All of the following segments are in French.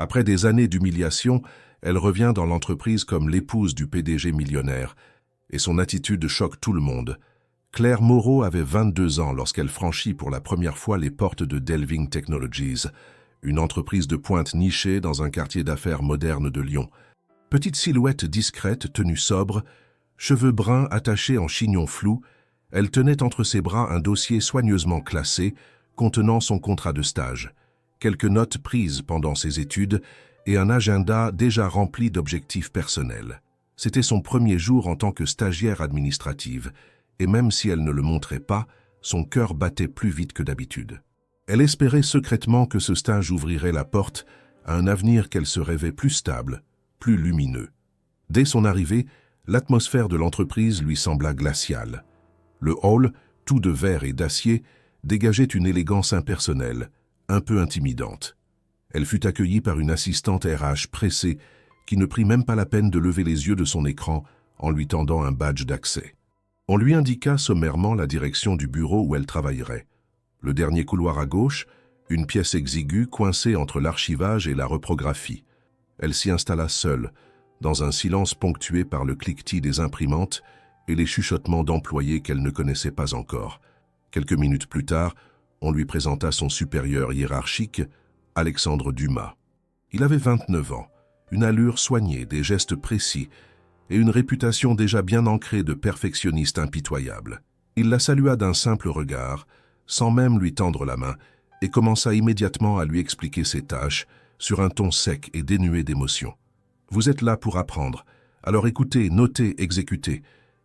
Après des années d'humiliation, elle revient dans l'entreprise comme l'épouse du PDG millionnaire, et son attitude choque tout le monde. Claire Moreau avait 22 ans lorsqu'elle franchit pour la première fois les portes de Delving Technologies, une entreprise de pointe nichée dans un quartier d'affaires moderne de Lyon. Petite silhouette discrète, tenue sobre, cheveux bruns attachés en chignon flou, elle tenait entre ses bras un dossier soigneusement classé contenant son contrat de stage, quelques notes prises pendant ses études et un agenda déjà rempli d'objectifs personnels. C'était son premier jour en tant que stagiaire administrative, et même si elle ne le montrait pas, son cœur battait plus vite que d'habitude. Elle espérait secrètement que ce stage ouvrirait la porte à un avenir qu'elle se rêvait plus stable, plus lumineux. Dès son arrivée, l'atmosphère de l'entreprise lui sembla glaciale. Le hall, tout de verre et d'acier, dégageait une élégance impersonnelle, un peu intimidante. Elle fut accueillie par une assistante RH pressée qui ne prit même pas la peine de lever les yeux de son écran en lui tendant un badge d'accès. On lui indiqua sommairement la direction du bureau où elle travaillerait. Le dernier couloir à gauche, une pièce exiguë coincée entre l'archivage et la reprographie. Elle s'y installa seule, dans un silence ponctué par le cliquetis des imprimantes et les chuchotements d'employés qu'elle ne connaissait pas encore. Quelques minutes plus tard, on lui présenta son supérieur hiérarchique, Alexandre Dumas. Il avait 29 ans, une allure soignée, des gestes précis et une réputation déjà bien ancrée de perfectionniste impitoyable. Il la salua d'un simple regard, sans même lui tendre la main, et commença immédiatement à lui expliquer ses tâches sur un ton sec et dénué d'émotion. « Vous êtes là pour apprendre, alors écoutez, notez, exécutez.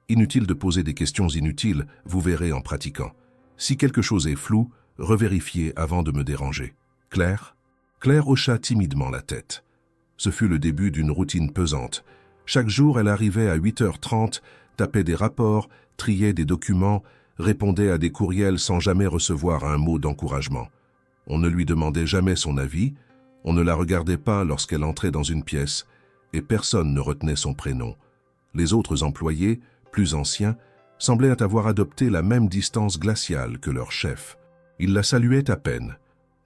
Inutile de poser des questions inutiles, vous verrez en pratiquant. Si quelque chose est flou, revérifiez avant de me déranger. Claire ?» Claire hocha timidement la tête. Ce fut le début d'une routine pesante. Chaque jour, elle arrivait à 8h30, tapait des rapports, triait des documents, répondait à des courriels sans jamais recevoir un mot d'encouragement. On ne lui demandait jamais son avis, on ne la regardait pas lorsqu'elle entrait dans une pièce, et personne ne retenait son prénom. Les autres employés, plus anciens, semblaient avoir adopté la même distance glaciale que leur chef. Ils la saluaient à peine,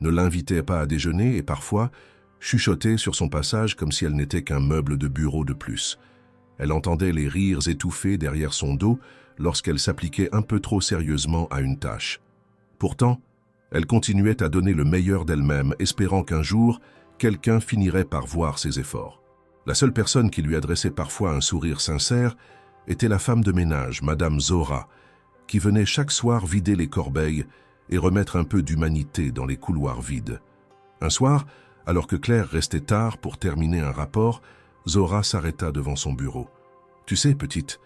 ne l'invitaient pas à déjeuner et parfois chuchotaient sur son passage comme si elle n'était qu'un meuble de bureau de plus. Elle entendait les rires étouffés derrière son dos lorsqu'elle s'appliquait un peu trop sérieusement à une tâche. Pourtant, elle continuait à donner le meilleur d'elle-même, espérant qu'un jour, quelqu'un finirait par voir ses efforts. La seule personne qui lui adressait parfois un sourire sincère était la femme de ménage, Madame Zora, qui venait chaque soir vider les corbeilles et remettre un peu d'humanité dans les couloirs vides. Un soir, alors que Claire restait tard pour terminer un rapport, Zora s'arrêta devant son bureau. « Tu sais, petite,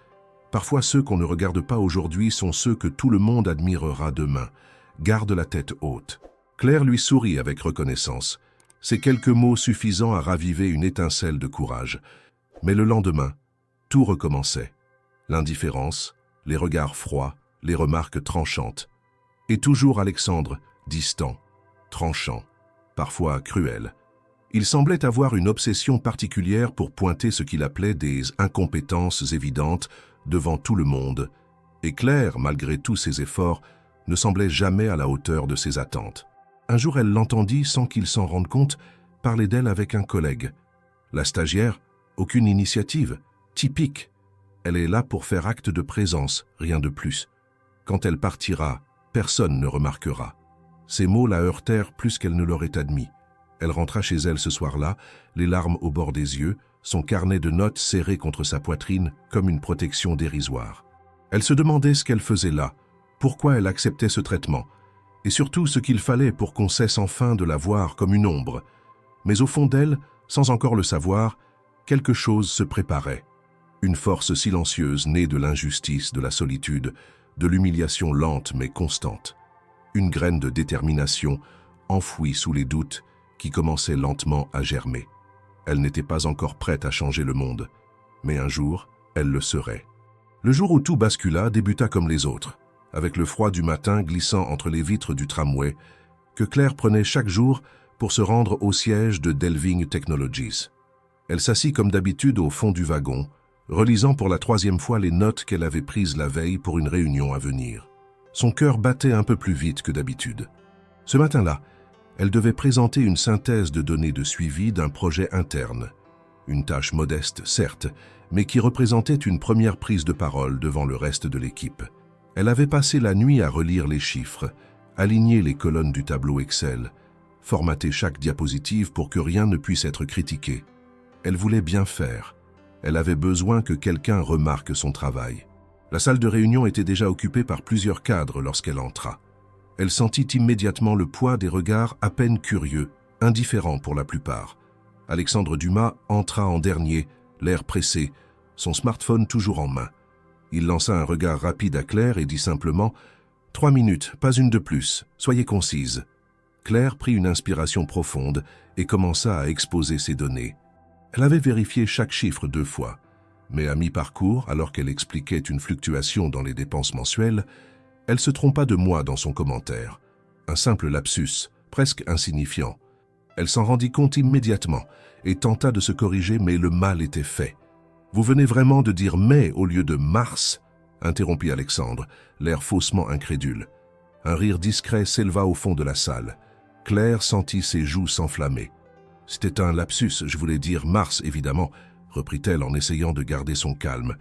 parfois ceux qu'on ne regarde pas aujourd'hui sont ceux que tout le monde admirera demain. Garde la tête haute. » Claire lui sourit avec reconnaissance. Ces quelques mots suffisant à raviver une étincelle de courage. Mais le lendemain, tout recommençait. L'indifférence, les regards froids, les remarques tranchantes. Et toujours Alexandre, distant, tranchant, parfois cruel. Il semblait avoir une obsession particulière pour pointer ce qu'il appelait des incompétences évidentes devant tout le monde, et Claire, malgré tous ses efforts, ne semblait jamais à la hauteur de ses attentes. Un jour, elle l'entendit, sans qu'il s'en rende compte, parler d'elle avec un collègue. La stagiaire, aucune initiative, typique. Elle est là pour faire acte de présence, rien de plus. Quand elle partira, personne ne remarquera. Ces mots la heurtèrent plus qu'elle ne l'aurait admis. Elle rentra chez elle ce soir-là, les larmes au bord des yeux, son carnet de notes serré contre sa poitrine comme une protection dérisoire. Elle se demandait ce qu'elle faisait là, pourquoi elle acceptait ce traitement, et surtout ce qu'il fallait pour qu'on cesse enfin de la voir comme une ombre. Mais au fond d'elle, sans encore le savoir, quelque chose se préparait. Une force silencieuse née de l'injustice, de la solitude, de l'humiliation lente mais constante. Une graine de détermination enfouie sous les doutes qui commençait lentement à germer. Elle n'était pas encore prête à changer le monde, mais un jour, elle le serait. Le jour où tout bascula débuta comme les autres, avec le froid du matin glissant entre les vitres du tramway, que Claire prenait chaque jour pour se rendre au siège de Delving Technologies. Elle s'assit comme d'habitude au fond du wagon, relisant pour la 3e fois les notes qu'elle avait prises la veille pour une réunion à venir. Son cœur battait un peu plus vite que d'habitude. Ce matin-là, Elle devait présenter une synthèse de données de suivi d'un projet interne. Une tâche modeste, certes, mais qui représentait une première prise de parole devant le reste de l'équipe. Elle avait passé la nuit à relire les chiffres, aligner les colonnes du tableau Excel, formater chaque diapositive pour que rien ne puisse être critiqué. Elle voulait bien faire. Elle avait besoin que quelqu'un remarque son travail. La salle de réunion était déjà occupée par plusieurs cadres lorsqu'elle entra. Elle sentit immédiatement le poids des regards à peine curieux, indifférents pour la plupart. Alexandre Dumas entra en dernier, l'air pressé, son smartphone toujours en main. Il lança un regard rapide à Claire et dit simplement « 3 minutes, pas une de plus, soyez concise ». Claire prit une inspiration profonde et commença à exposer ses données. Elle avait vérifié chaque chiffre 2 fois, mais à mi-parcours, alors qu'elle expliquait une fluctuation dans les dépenses mensuelles, elle se trompa de mois dans son commentaire. Un simple lapsus, presque insignifiant. Elle s'en rendit compte immédiatement et tenta de se corriger, mais le mal était fait. « Vous venez vraiment de dire mai au lieu de mars ?» interrompit Alexandre, l'air faussement incrédule. Un rire discret s'éleva au fond de la salle. Claire sentit ses joues s'enflammer. « C'était un lapsus, je voulais dire mars, évidemment », reprit-elle en essayant de garder son calme.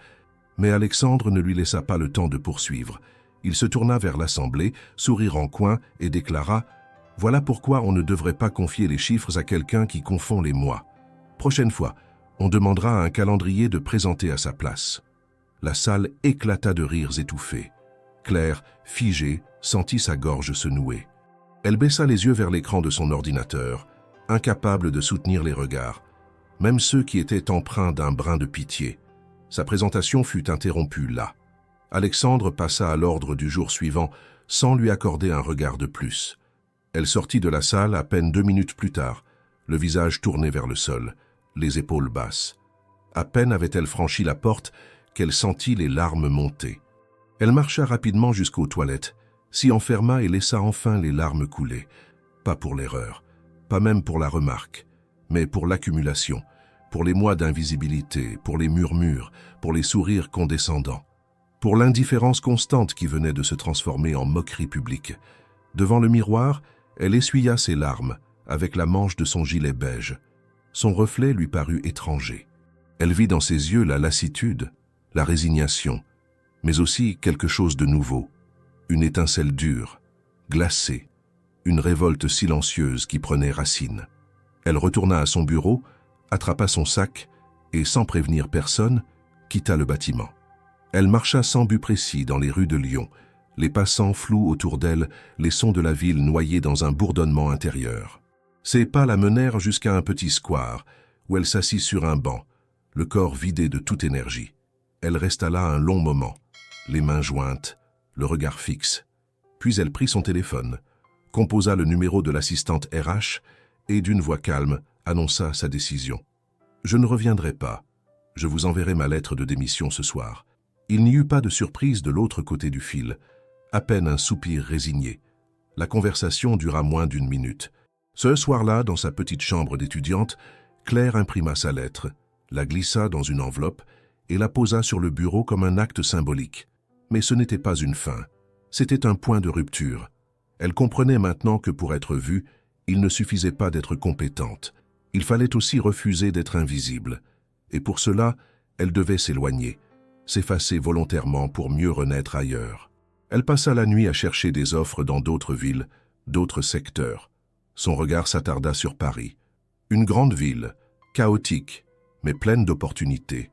Mais Alexandre ne lui laissa pas le temps de poursuivre. Il se tourna vers l'assemblée, sourire en coin, et déclara « Voilà pourquoi on ne devrait pas confier les chiffres à quelqu'un qui confond les mois. Prochaine fois, on demandera à un calendrier de présenter à sa place. » La salle éclata de rires étouffés. Claire, figée, sentit sa gorge se nouer. Elle baissa les yeux vers l'écran de son ordinateur, incapable de soutenir les regards, même ceux qui étaient empreints d'un brin de pitié. Sa présentation fut interrompue là. Alexandre passa à l'ordre du jour suivant, sans lui accorder un regard de plus. Elle sortit de la salle à peine 2 minutes plus tard, le visage tourné vers le sol, les épaules basses. À peine avait-elle franchi la porte qu'elle sentit les larmes monter. Elle marcha rapidement jusqu'aux toilettes, s'y enferma et laissa enfin les larmes couler. Pas pour l'erreur, pas même pour la remarque, mais pour l'accumulation, pour les mois d'invisibilité, pour les murmures, pour les sourires condescendants, pour l'indifférence constante qui venait de se transformer en moquerie publique. Devant le miroir, elle essuya ses larmes avec la manche de son gilet beige. Son reflet lui parut étranger. Elle vit dans ses yeux la lassitude, la résignation, mais aussi quelque chose de nouveau, une étincelle dure, glacée, une révolte silencieuse qui prenait racine. Elle retourna à son bureau, attrapa son sac et, sans prévenir personne, quitta le bâtiment. Elle marcha sans but précis dans les rues de Lyon, les passants flous autour d'elle, les sons de la ville noyés dans un bourdonnement intérieur. Ses pas la menèrent jusqu'à un petit square, où elle s'assit sur un banc, le corps vidé de toute énergie. Elle resta là un long moment, les mains jointes, le regard fixe. Puis elle prit son téléphone, composa le numéro de l'assistante RH et, d'une voix calme, annonça sa décision. « Je ne reviendrai pas. Je vous enverrai ma lettre de démission ce soir. » Il n'y eut pas de surprise de l'autre côté du fil, à peine un soupir résigné. La conversation dura moins d'1 minute. Ce soir-là, dans sa petite chambre d'étudiante, Claire imprima sa lettre, la glissa dans une enveloppe et la posa sur le bureau comme un acte symbolique. Mais ce n'était pas une fin, c'était un point de rupture. Elle comprenait maintenant que pour être vue, il ne suffisait pas d'être compétente. Il fallait aussi refuser d'être invisible. Et pour cela, elle devait s'éloigner, s'effacer volontairement pour mieux renaître ailleurs. Elle passa la nuit à chercher des offres dans d'autres villes, d'autres secteurs. Son regard s'attarda sur Paris. Une grande ville, chaotique, mais pleine d'opportunités.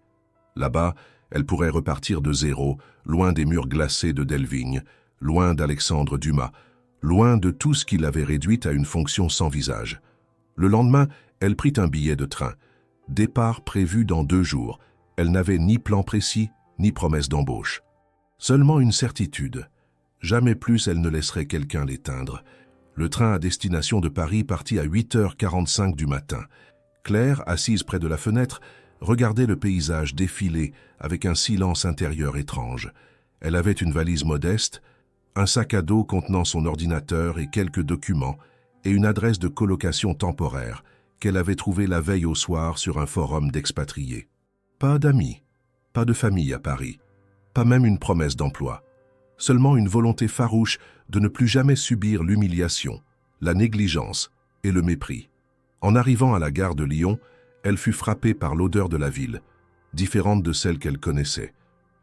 Là-bas, elle pourrait repartir de zéro, loin des murs glacés de Delvigne, loin d'Alexandre Dumas, loin de tout ce qui l'avait réduite à une fonction sans visage. Le lendemain, elle prit un billet de train. Départ prévu dans 2 jours. Elle n'avait ni plan précis, ni promesse d'embauche. Seulement une certitude. Jamais plus elle ne laisserait quelqu'un l'éteindre. Le train à destination de Paris partit à 8h45 du matin. Claire, assise près de la fenêtre, regardait le paysage défiler avec un silence intérieur étrange. Elle avait une valise modeste, un sac à dos contenant son ordinateur et quelques documents, et une adresse de colocation temporaire qu'elle avait trouvée la veille au soir sur un forum d'expatriés. Pas d'amis, pas de famille à Paris, pas même une promesse d'emploi. Seulement une volonté farouche de ne plus jamais subir l'humiliation, la négligence et le mépris. En arrivant à la gare de Lyon, elle fut frappée par l'odeur de la ville, différente de celle qu'elle connaissait.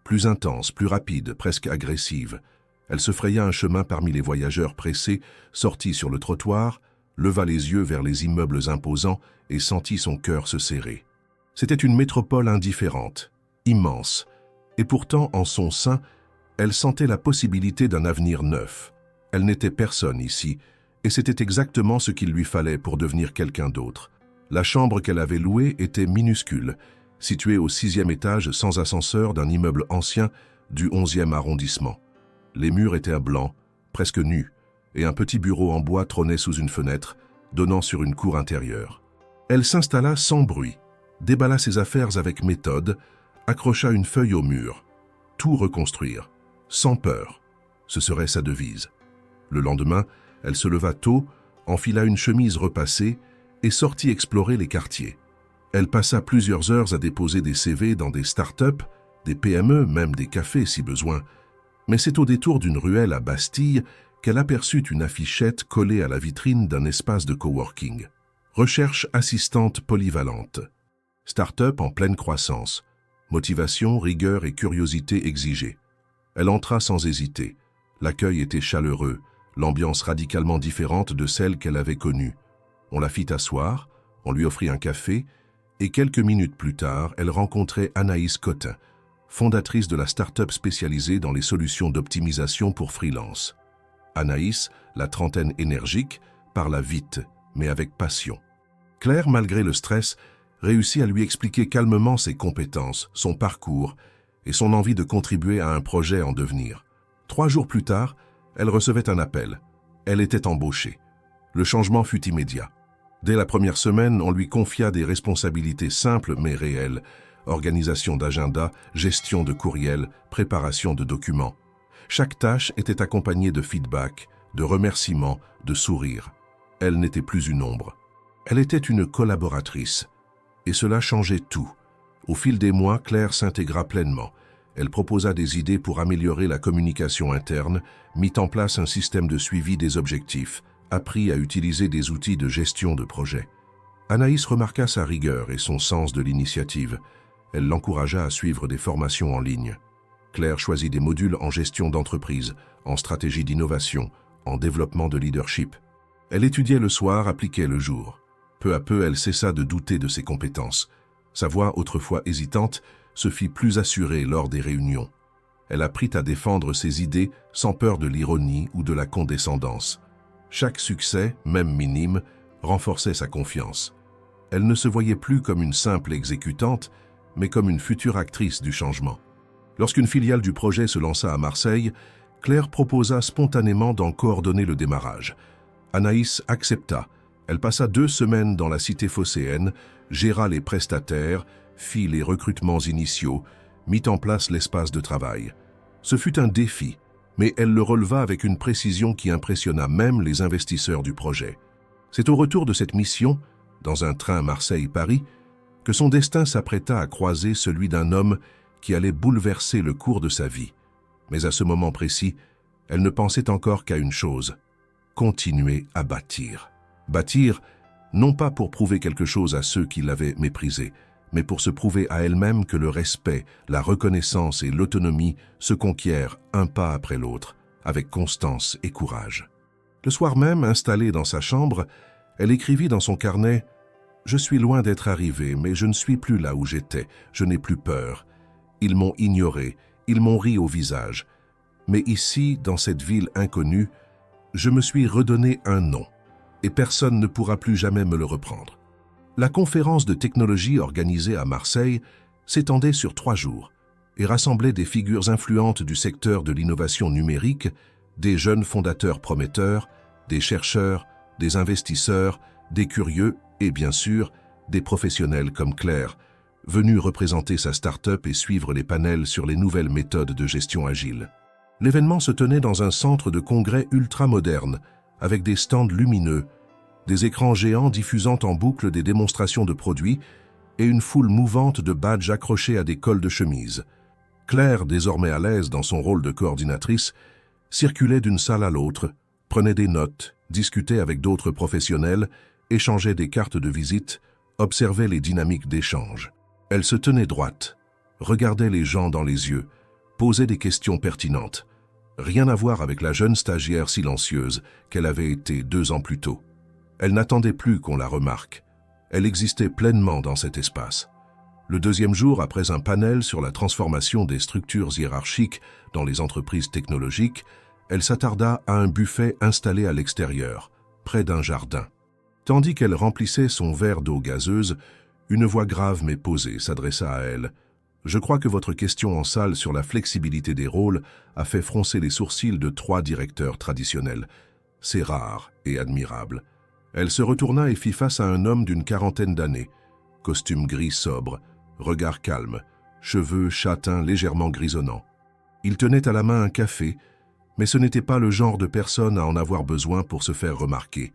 Plus intense, plus rapide, presque agressive. Elle se fraya un chemin parmi les voyageurs pressés, sortit sur le trottoir, leva les yeux vers les immeubles imposants et sentit son cœur se serrer. C'était une métropole indifférente, immense, et pourtant en son sein, elle sentait la possibilité d'un avenir neuf. Elle n'était personne ici, et c'était exactement ce qu'il lui fallait pour devenir quelqu'un d'autre. La chambre qu'elle avait louée était minuscule, située au 6e étage sans ascenseur d'un immeuble ancien du 11e arrondissement. Les murs étaient blancs, presque nus, et un petit bureau en bois trônait sous une fenêtre, donnant sur une cour intérieure. Elle s'installa sans bruit, déballa ses affaires avec méthode, accrocha une feuille au mur. Tout reconstruire, sans peur, ce serait sa devise. Le lendemain, elle se leva tôt, enfila une chemise repassée et sortit explorer les quartiers. Elle passa plusieurs heures à déposer des CV dans des start-up, des PME, même des cafés si besoin. Mais c'est au détour d'une ruelle à Bastille qu'elle aperçut une affichette collée à la vitrine d'un espace de coworking. Recherche assistante polyvalente. Start-up en pleine croissance. Motivation, rigueur et curiosité exigées. Elle entra sans hésiter. L'accueil était chaleureux, l'ambiance radicalement différente de celle qu'elle avait connue. On la fit asseoir, on lui offrit un café, et quelques minutes plus tard, elle rencontrait Anaïs Cotin, fondatrice de la start-up spécialisée dans les solutions d'optimisation pour freelance. Anaïs, la trentaine énergique, parla vite, mais avec passion. Claire, malgré le stress, réussit à lui expliquer calmement ses compétences, son parcours et son envie de contribuer à un projet en devenir. 3 jours plus tard, elle recevait un appel. Elle était embauchée. Le changement fut immédiat. Dès la première semaine, on lui confia des responsabilités simples mais réelles. Organisation d'agenda, gestion de courriel, préparation de documents. Chaque tâche était accompagnée de feedback, de remerciements, de sourires. Elle n'était plus une ombre. Elle était une collaboratrice. Et cela changeait tout. Au fil des mois, Claire s'intégra pleinement. Elle proposa des idées pour améliorer la communication interne, mit en place un système de suivi des objectifs, apprit à utiliser des outils de gestion de projet. Anaïs remarqua sa rigueur et son sens de l'initiative. Elle l'encouragea à suivre des formations en ligne. Claire choisit des modules en gestion d'entreprise, en stratégie d'innovation, en développement de leadership. Elle étudiait le soir, appliquait le jour. Peu à peu, elle cessa de douter de ses compétences. Sa voix, autrefois hésitante, se fit plus assurée lors des réunions. Elle apprit à défendre ses idées sans peur de l'ironie ou de la condescendance. Chaque succès, même minime, renforçait sa confiance. Elle ne se voyait plus comme une simple exécutante, mais comme une future actrice du changement. Lorsqu'une filiale du projet se lança à Marseille, Claire proposa spontanément d'en coordonner le démarrage. Anaïs accepta. Elle passa 2 semaines dans la cité phocéenne, géra les prestataires, fit les recrutements initiaux, mit en place l'espace de travail. Ce fut un défi, mais elle le releva avec une précision qui impressionna même les investisseurs du projet. C'est au retour de cette mission, dans un train Marseille-Paris, que son destin s'apprêta à croiser celui d'un homme qui allait bouleverser le cours de sa vie. Mais à ce moment précis, elle ne pensait encore qu'à une chose, continuer à bâtir. Bâtir, non pas pour prouver quelque chose à ceux qui l'avaient méprisée, mais pour se prouver à elle-même que le respect, la reconnaissance et l'autonomie se conquièrent un pas après l'autre, avec constance et courage. Le soir même, installée dans sa chambre, elle écrivit dans son carnet « Je suis loin d'être arrivée, mais je ne suis plus là où j'étais, je n'ai plus peur. Ils m'ont ignoré, ils m'ont ri au visage. Mais ici, dans cette ville inconnue, je me suis redonné un nom, et personne ne pourra plus jamais me le reprendre. » La conférence de technologie organisée à Marseille s'étendait sur 3 jours et rassemblait des figures influentes du secteur de l'innovation numérique, des jeunes fondateurs prometteurs, des chercheurs, des investisseurs, des curieux et bien sûr des professionnels comme Claire, venus représenter sa start-up et suivre les panels sur les nouvelles méthodes de gestion agile. L'événement se tenait dans un centre de congrès ultra-moderne, avec des stands lumineux, des écrans géants diffusant en boucle des démonstrations de produits et une foule mouvante de badges accrochés à des cols de chemise. Claire, désormais à l'aise dans son rôle de coordinatrice, circulait d'une salle à l'autre, prenait des notes, discutait avec d'autres professionnels, échangeait des cartes de visite, observait les dynamiques d'échange. Elle se tenait droite, regardait les gens dans les yeux, posait des questions pertinentes. Rien à voir avec la jeune stagiaire silencieuse qu'elle avait été 2 ans plus tôt. Elle n'attendait plus qu'on la remarque. Elle existait pleinement dans cet espace. Le 2e jour, après un panel sur la transformation des structures hiérarchiques dans les entreprises technologiques, elle s'attarda à un buffet installé à l'extérieur, près d'un jardin. Tandis qu'elle remplissait son verre d'eau gazeuse, une voix grave mais posée s'adressa à elle. « Je crois que votre question en salle sur la flexibilité des rôles a fait froncer les sourcils de 3 directeurs traditionnels. C'est rare et admirable. » Elle se retourna et fit face à un homme d'une 40aine d'années. Costume gris sobre, regard calme, cheveux châtains légèrement grisonnants. Il tenait à la main un café, mais ce n'était pas le genre de personne à en avoir besoin pour se faire remarquer.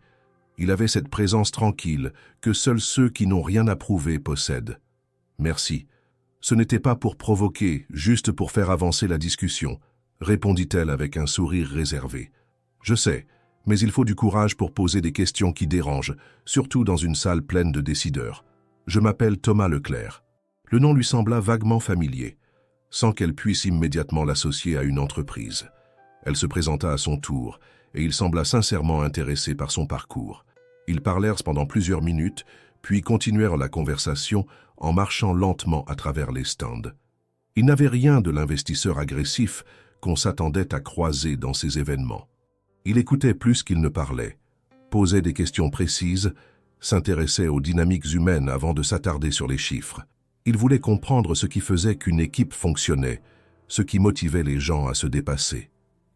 Il avait cette présence tranquille que seuls ceux qui n'ont rien à prouver possèdent. « Merci. Ce n'était pas pour provoquer, juste pour faire avancer la discussion, » répondit-elle avec un sourire réservé. « Je sais, mais il faut du courage pour poser des questions qui dérangent, surtout dans une salle pleine de décideurs. Je m'appelle Thomas Leclerc. » Le nom lui sembla vaguement familier, sans qu'elle puisse immédiatement l'associer à une entreprise. Elle se présenta à son tour, et il sembla sincèrement intéressé par son parcours. Ils parlèrent pendant plusieurs minutes, puis continuèrent la conversation en marchant lentement à travers les stands. Il n'avait rien de l'investisseur agressif qu'on s'attendait à croiser dans ces événements. Il écoutait plus qu'il ne parlait, posait des questions précises, s'intéressait aux dynamiques humaines avant de s'attarder sur les chiffres. Il voulait comprendre ce qui faisait qu'une équipe fonctionnait, ce qui motivait les gens à se dépasser.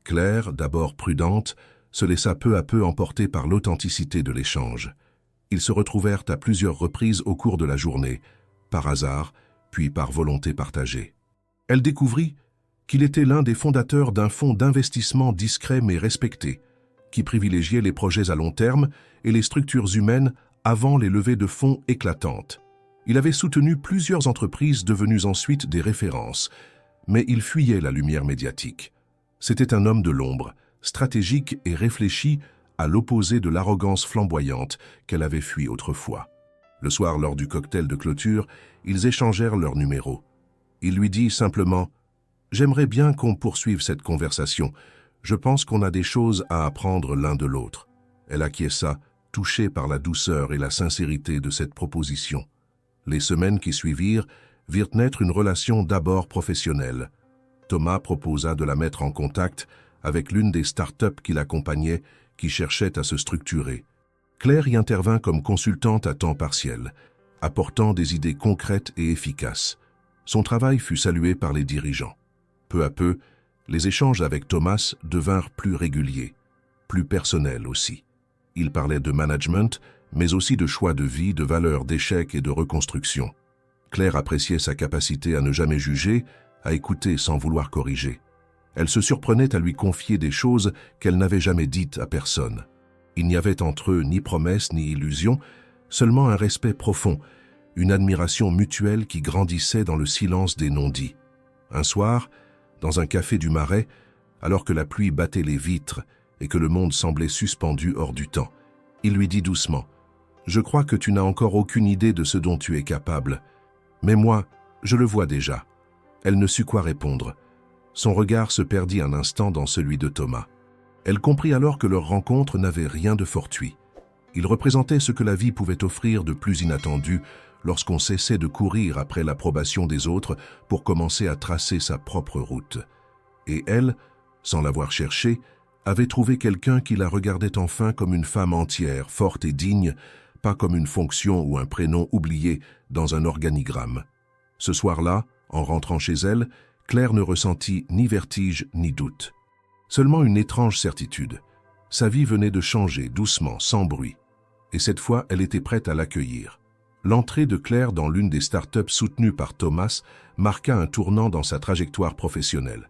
Claire, d'abord prudente, se laissa peu à peu emporter par l'authenticité de l'échange. Ils se retrouvèrent à plusieurs reprises au cours de la journée, par hasard, puis par volonté partagée. Elle découvrit qu'il était l'un des fondateurs d'un fonds d'investissement discret mais respecté, qui privilégiait les projets à long terme et les structures humaines avant les levées de fonds éclatantes. Il avait soutenu plusieurs entreprises devenues ensuite des références, mais il fuyait la lumière médiatique. C'était un homme de l'ombre, stratégique et réfléchi, à l'opposé de l'arrogance flamboyante qu'elle avait fui autrefois. Le soir, lors du cocktail de clôture, ils échangèrent leurs numéros. Il lui dit simplement « J'aimerais bien qu'on poursuive cette conversation. Je pense qu'on a des choses à apprendre l'un de l'autre. » Elle acquiesça, touchée par la douceur et la sincérité de cette proposition. Les semaines qui suivirent virent naître une relation d'abord professionnelle. Thomas proposa de la mettre en contact avec l'une des start-up qui l'accompagnait, qui cherchait à se structurer. Claire y intervint comme consultante à temps partiel, apportant des idées concrètes et efficaces. Son travail fut salué par les dirigeants. Peu à peu, les échanges avec Thomas devinrent plus réguliers, plus personnels aussi. Il parlait de management, mais aussi de choix de vie, de valeurs, d'échecs et de reconstruction. Claire appréciait sa capacité à ne jamais juger, à écouter sans vouloir corriger. Elle se surprenait à lui confier des choses qu'elle n'avait jamais dites à personne. Il n'y avait entre eux ni promesse ni illusion, seulement un respect profond, une admiration mutuelle qui grandissait dans le silence des non-dits. Un soir, dans un café du Marais, alors que la pluie battait les vitres et que le monde semblait suspendu hors du temps, il lui dit doucement « Je crois que tu n'as encore aucune idée de ce dont tu es capable. Mais moi, je le vois déjà. » Elle ne sut quoi répondre. Son regard se perdit un instant dans celui de Thomas. Elle comprit alors que leur rencontre n'avait rien de fortuit. Il représentait ce que la vie pouvait offrir de plus inattendu lorsqu'on cessait de courir après l'approbation des autres pour commencer à tracer sa propre route. Et elle, sans l'avoir cherché, avait trouvé quelqu'un qui la regardait enfin comme une femme entière, forte et digne, pas comme une fonction ou un prénom oublié dans un organigramme. Ce soir-là, en rentrant chez elle, Claire ne ressentit ni vertige ni doute. Seulement une étrange certitude. Sa vie venait de changer doucement, sans bruit. Et cette fois, elle était prête à l'accueillir. L'entrée de Claire dans l'une des start-up soutenues par Thomas marqua un tournant dans sa trajectoire professionnelle.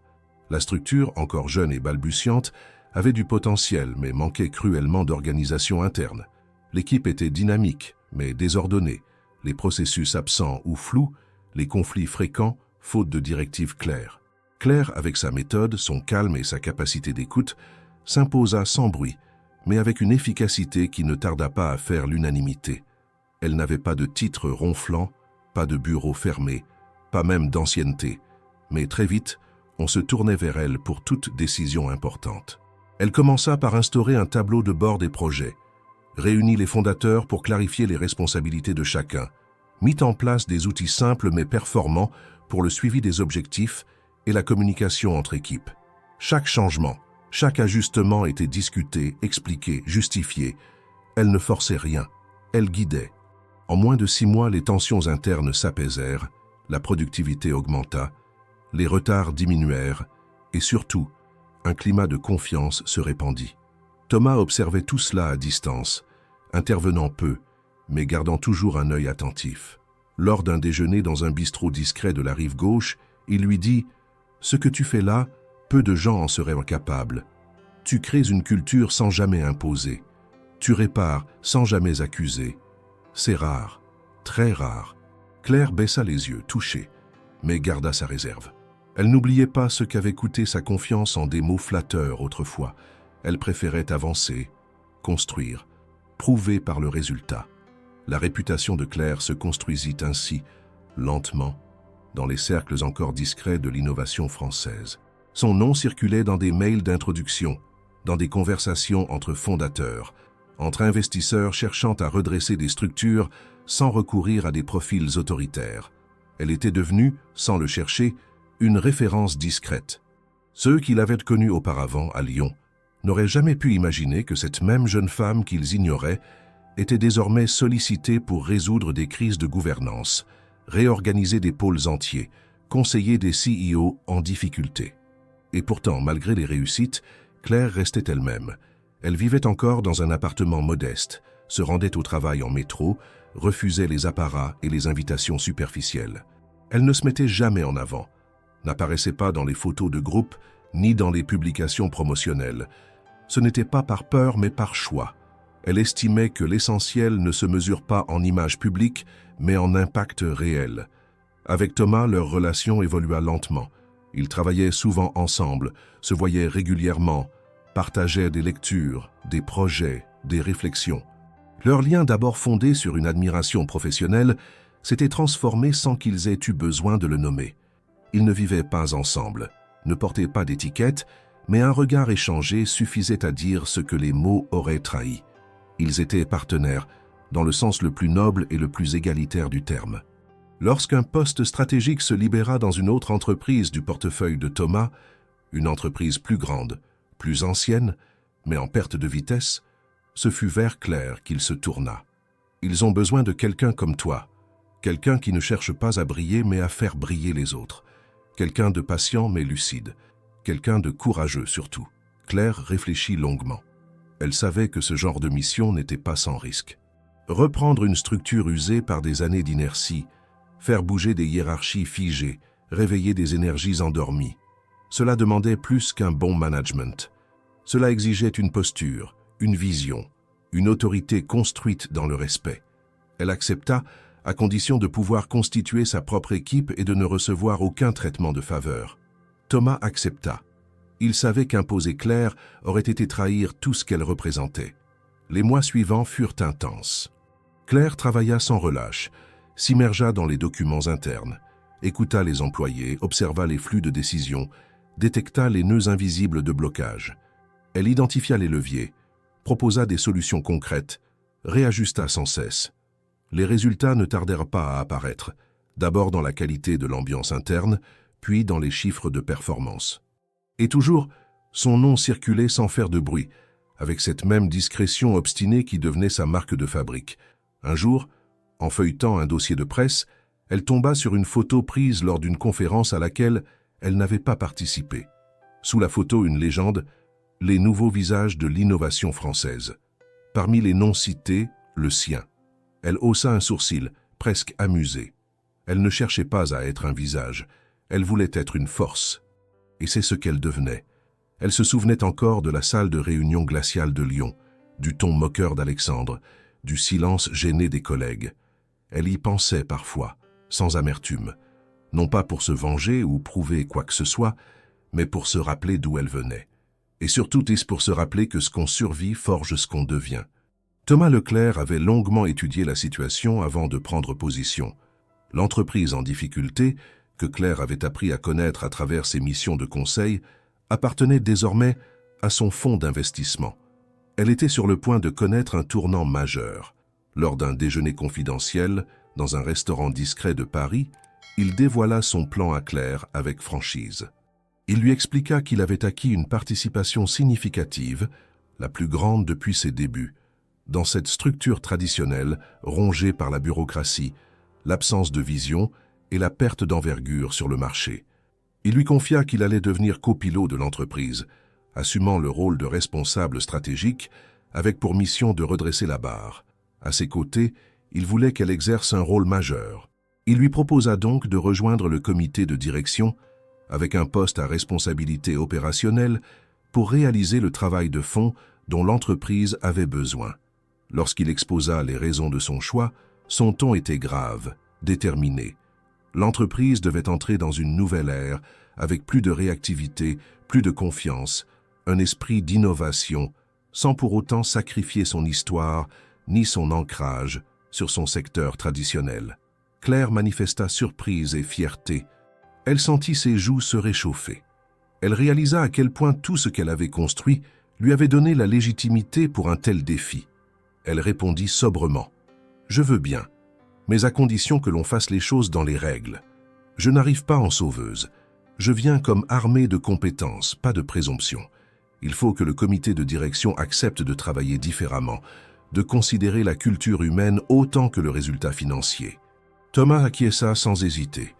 La structure, encore jeune et balbutiante, avait du potentiel mais manquait cruellement d'organisation interne. L'équipe était dynamique mais désordonnée, les processus absents ou flous, les conflits fréquents, faute de directives claires. Claire, avec sa méthode, son calme et sa capacité d'écoute, s'imposa sans bruit, mais avec une efficacité qui ne tarda pas à faire l'unanimité. Elle n'avait pas de titre ronflant, pas de bureau fermé, pas même d'ancienneté, mais très vite, on se tournait vers elle pour toute décision importante. Elle commença par instaurer un tableau de bord des projets, réunit les fondateurs pour clarifier les responsabilités de chacun, mit en place des outils simples mais performants pour le suivi des objectifs et la communication entre équipes. Chaque changement, chaque ajustement était discuté, expliqué, justifié. Elle ne forçait rien, elle guidait. En moins de 6 mois, les tensions internes s'apaisèrent, la productivité augmenta, les retards diminuèrent et surtout, un climat de confiance se répandit. Thomas observait tout cela à distance, intervenant peu, mais gardant toujours un œil attentif. Lors d'un déjeuner dans un bistrot discret de la rive gauche, il lui dit « Ce que tu fais là, peu de gens en seraient capables. Tu crées une culture sans jamais imposer. Tu répares sans jamais accuser. C'est rare, très rare. » Claire baissa les yeux, touchée, mais garda sa réserve. Elle n'oubliait pas ce qu'avait coûté sa confiance en des mots flatteurs autrefois. Elle préférait avancer, construire, prouver par le résultat. La réputation de Claire se construisit ainsi, lentement, dans les cercles encore discrets de l'innovation française. Son nom circulait dans des mails d'introduction, dans des conversations entre fondateurs, entre investisseurs cherchant à redresser des structures sans recourir à des profils autoritaires. Elle était devenue, sans le chercher, une référence discrète. Ceux qui l'avaient connue auparavant à Lyon n'auraient jamais pu imaginer que cette même jeune femme qu'ils ignoraient était désormais sollicitée pour résoudre des crises de gouvernance, réorganiser des pôles entiers, conseiller des CEO en difficulté. Et pourtant, malgré les réussites, Claire restait elle-même. Elle vivait encore dans un appartement modeste, se rendait au travail en métro, refusait les apparats et les invitations superficielles. Elle ne se mettait jamais en avant, n'apparaissait pas dans les photos de groupe ni dans les publications promotionnelles. Ce n'était pas par peur mais par choix. Elle estimait que l'essentiel ne se mesure pas en image publique mais en impact réel. Avec Thomas, leur relation évolua lentement. Ils travaillaient souvent ensemble, se voyaient régulièrement, partageaient des lectures, des projets, des réflexions. Leur lien, d'abord fondé sur une admiration professionnelle, s'était transformé sans qu'ils aient eu besoin de le nommer. Ils ne vivaient pas ensemble, ne portaient pas d'étiquette, mais un regard échangé suffisait à dire ce que les mots auraient trahi. Ils étaient partenaires, dans le sens le plus noble et le plus égalitaire du terme. Lorsqu'un poste stratégique se libéra dans une autre entreprise du portefeuille de Thomas, une entreprise plus grande, plus ancienne, mais en perte de vitesse, ce fut vers Claire qu'il se tourna. Ils ont besoin de quelqu'un comme toi, quelqu'un qui ne cherche pas à briller mais à faire briller les autres, quelqu'un de patient mais lucide, quelqu'un de courageux surtout. Claire réfléchit longuement. Elle savait que ce genre de mission n'était pas sans risque. Reprendre une structure usée par des années d'inertie, faire bouger des hiérarchies figées, réveiller des énergies endormies, cela demandait plus qu'un bon management. Cela exigeait une posture, une vision, une autorité construite dans le respect. Elle accepta, à condition de pouvoir constituer sa propre équipe et de ne recevoir aucun traitement de faveur. Thomas accepta. Il savait qu'imposer Claire aurait été trahir tout ce qu'elle représentait. Les mois suivants furent intenses. Claire travailla sans relâche, s'immergea dans les documents internes, écouta les employés, observa les flux de décision, détecta les nœuds invisibles de blocage. Elle identifia les leviers, proposa des solutions concrètes, réajusta sans cesse. Les résultats ne tardèrent pas à apparaître, d'abord dans la qualité de l'ambiance interne, puis dans les chiffres de performance. Et toujours, son nom circulait sans faire de bruit, avec cette même discrétion obstinée qui devenait sa marque de fabrique. Un jour, en feuilletant un dossier de presse, elle tomba sur une photo prise lors d'une conférence à laquelle elle n'avait pas participé. Sous la photo, une légende, les nouveaux visages de l'innovation française. Parmi les noms cités, le sien. Elle haussa un sourcil, presque amusée. Elle ne cherchait pas à être un visage, elle voulait être une force. Et c'est ce qu'elle devenait. Elle se souvenait encore de la salle de réunion glaciale de Lyon, du ton moqueur d'Alexandre, du silence gêné des collègues. Elle y pensait parfois, sans amertume, non pas pour se venger ou prouver quoi que ce soit, mais pour se rappeler d'où elle venait. Et surtout pour se rappeler que ce qu'on survit forge ce qu'on devient. Thomas Leclerc avait longuement étudié la situation avant de prendre position. L'entreprise en difficulté, que Claire avait appris à connaître à travers ses missions de conseil, appartenait désormais à son fonds d'investissement. Elle était sur le point de connaître un tournant majeur. Lors d'un déjeuner confidentiel, dans un restaurant discret de Paris, il dévoila son plan à Claire avec franchise. Il lui expliqua qu'il avait acquis une participation significative, la plus grande depuis ses débuts, dans cette structure traditionnelle rongée par la bureaucratie, l'absence de vision et la perte d'envergure sur le marché. Il lui confia qu'il allait devenir copilote de l'entreprise, assumant le rôle de responsable stratégique avec pour mission de redresser la barre. À ses côtés, il voulait qu'elle exerce un rôle majeur. Il lui proposa donc de rejoindre le comité de direction avec un poste à responsabilité opérationnelle pour réaliser le travail de fond dont l'entreprise avait besoin. Lorsqu'il exposa les raisons de son choix, son ton était grave, déterminé. L'entreprise devait entrer dans une nouvelle ère avec plus de réactivité, plus de confiance, un esprit d'innovation, sans pour autant sacrifier son histoire ni son ancrage sur son secteur traditionnel. Claire manifesta surprise et fierté. Elle sentit ses joues se réchauffer. Elle réalisa à quel point tout ce qu'elle avait construit lui avait donné la légitimité pour un tel défi. Elle répondit sobrement. « Je veux bien, mais à condition que l'on fasse les choses dans les règles. Je n'arrive pas en sauveuse. Je viens comme armée de compétences, pas de présomption. Il faut que le comité de direction accepte de travailler différemment, de considérer la culture humaine autant que le résultat financier. » Thomas acquiesça sans hésiter.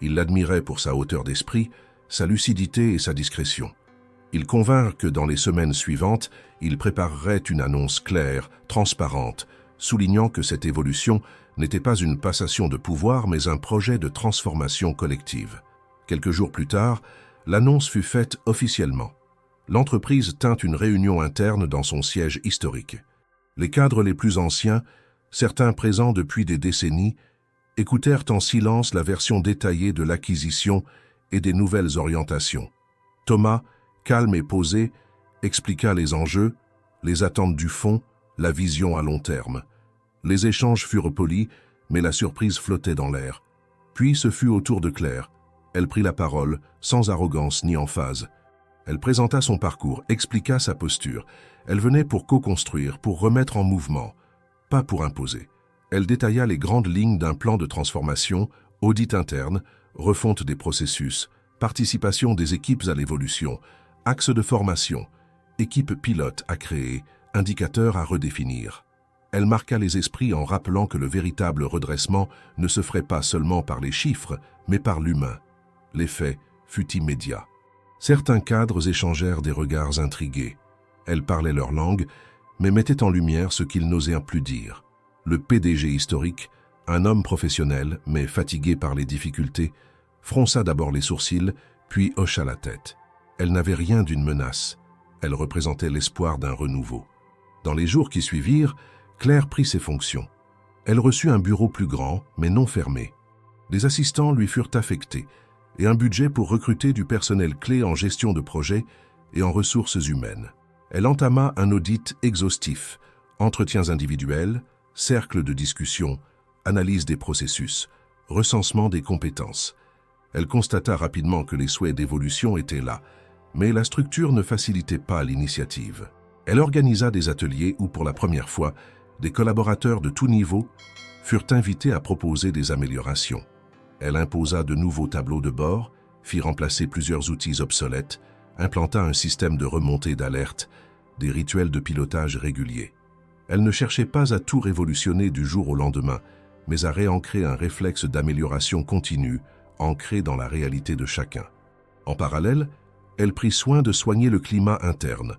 Il l'admirait pour sa hauteur d'esprit, sa lucidité et sa discrétion. Ils convinrent que dans les semaines suivantes, il préparerait une annonce claire, transparente, soulignant que cette évolution n'était pas une passation de pouvoir mais un projet de transformation collective. Quelques jours plus tard, l'annonce fut faite officiellement. L'entreprise tint une réunion interne dans son siège historique. Les cadres les plus anciens, certains présents depuis des décennies, écoutèrent en silence la version détaillée de l'acquisition et des nouvelles orientations. Thomas, calme et posé, expliqua les enjeux, les attentes du fonds, la vision à long terme. Les échanges furent polis, mais la surprise flottait dans l'air. Puis ce fut au tour de Claire. Elle prit la parole, sans arrogance ni emphase. Elle présenta son parcours, expliqua sa posture. Elle venait pour co-construire, pour remettre en mouvement, pas pour imposer. Elle détailla les grandes lignes d'un plan de transformation, audit interne, refonte des processus, participation des équipes à l'évolution, axe de formation, équipe pilote à créer, indicateurs à redéfinir. Elle marqua les esprits en rappelant que le véritable redressement ne se ferait pas seulement par les chiffres, mais par l'humain. L'effet fut immédiat. Certains cadres échangèrent des regards intrigués. Elle parlait leur langue, mais mettait en lumière ce qu'ils n'osaient plus dire. Le PDG historique, un homme professionnel, mais fatigué par les difficultés, fronça d'abord les sourcils, puis hocha la tête. Elle n'avait rien d'une menace. Elle représentait l'espoir d'un renouveau. Dans les jours qui suivirent, Claire prit ses fonctions. Elle reçut un bureau plus grand, mais non fermé. Des assistants lui furent affectés, et un budget pour recruter du personnel clé en gestion de projet et en ressources humaines. Elle entama un audit exhaustif, entretiens individuels, cercles de discussion, analyse des processus, recensement des compétences. Elle constata rapidement que les souhaits d'évolution étaient là, mais la structure ne facilitait pas l'initiative. Elle organisa des ateliers où, pour la première fois, des collaborateurs de tout niveau furent invités à proposer des améliorations. Elle imposa de nouveaux tableaux de bord, fit remplacer plusieurs outils obsolètes, implanta un système de remontée d'alerte, des rituels de pilotage réguliers. Elle ne cherchait pas à tout révolutionner du jour au lendemain, mais à réancrer un réflexe d'amélioration continue, ancré dans la réalité de chacun. En parallèle, elle prit soin de soigner le climat interne.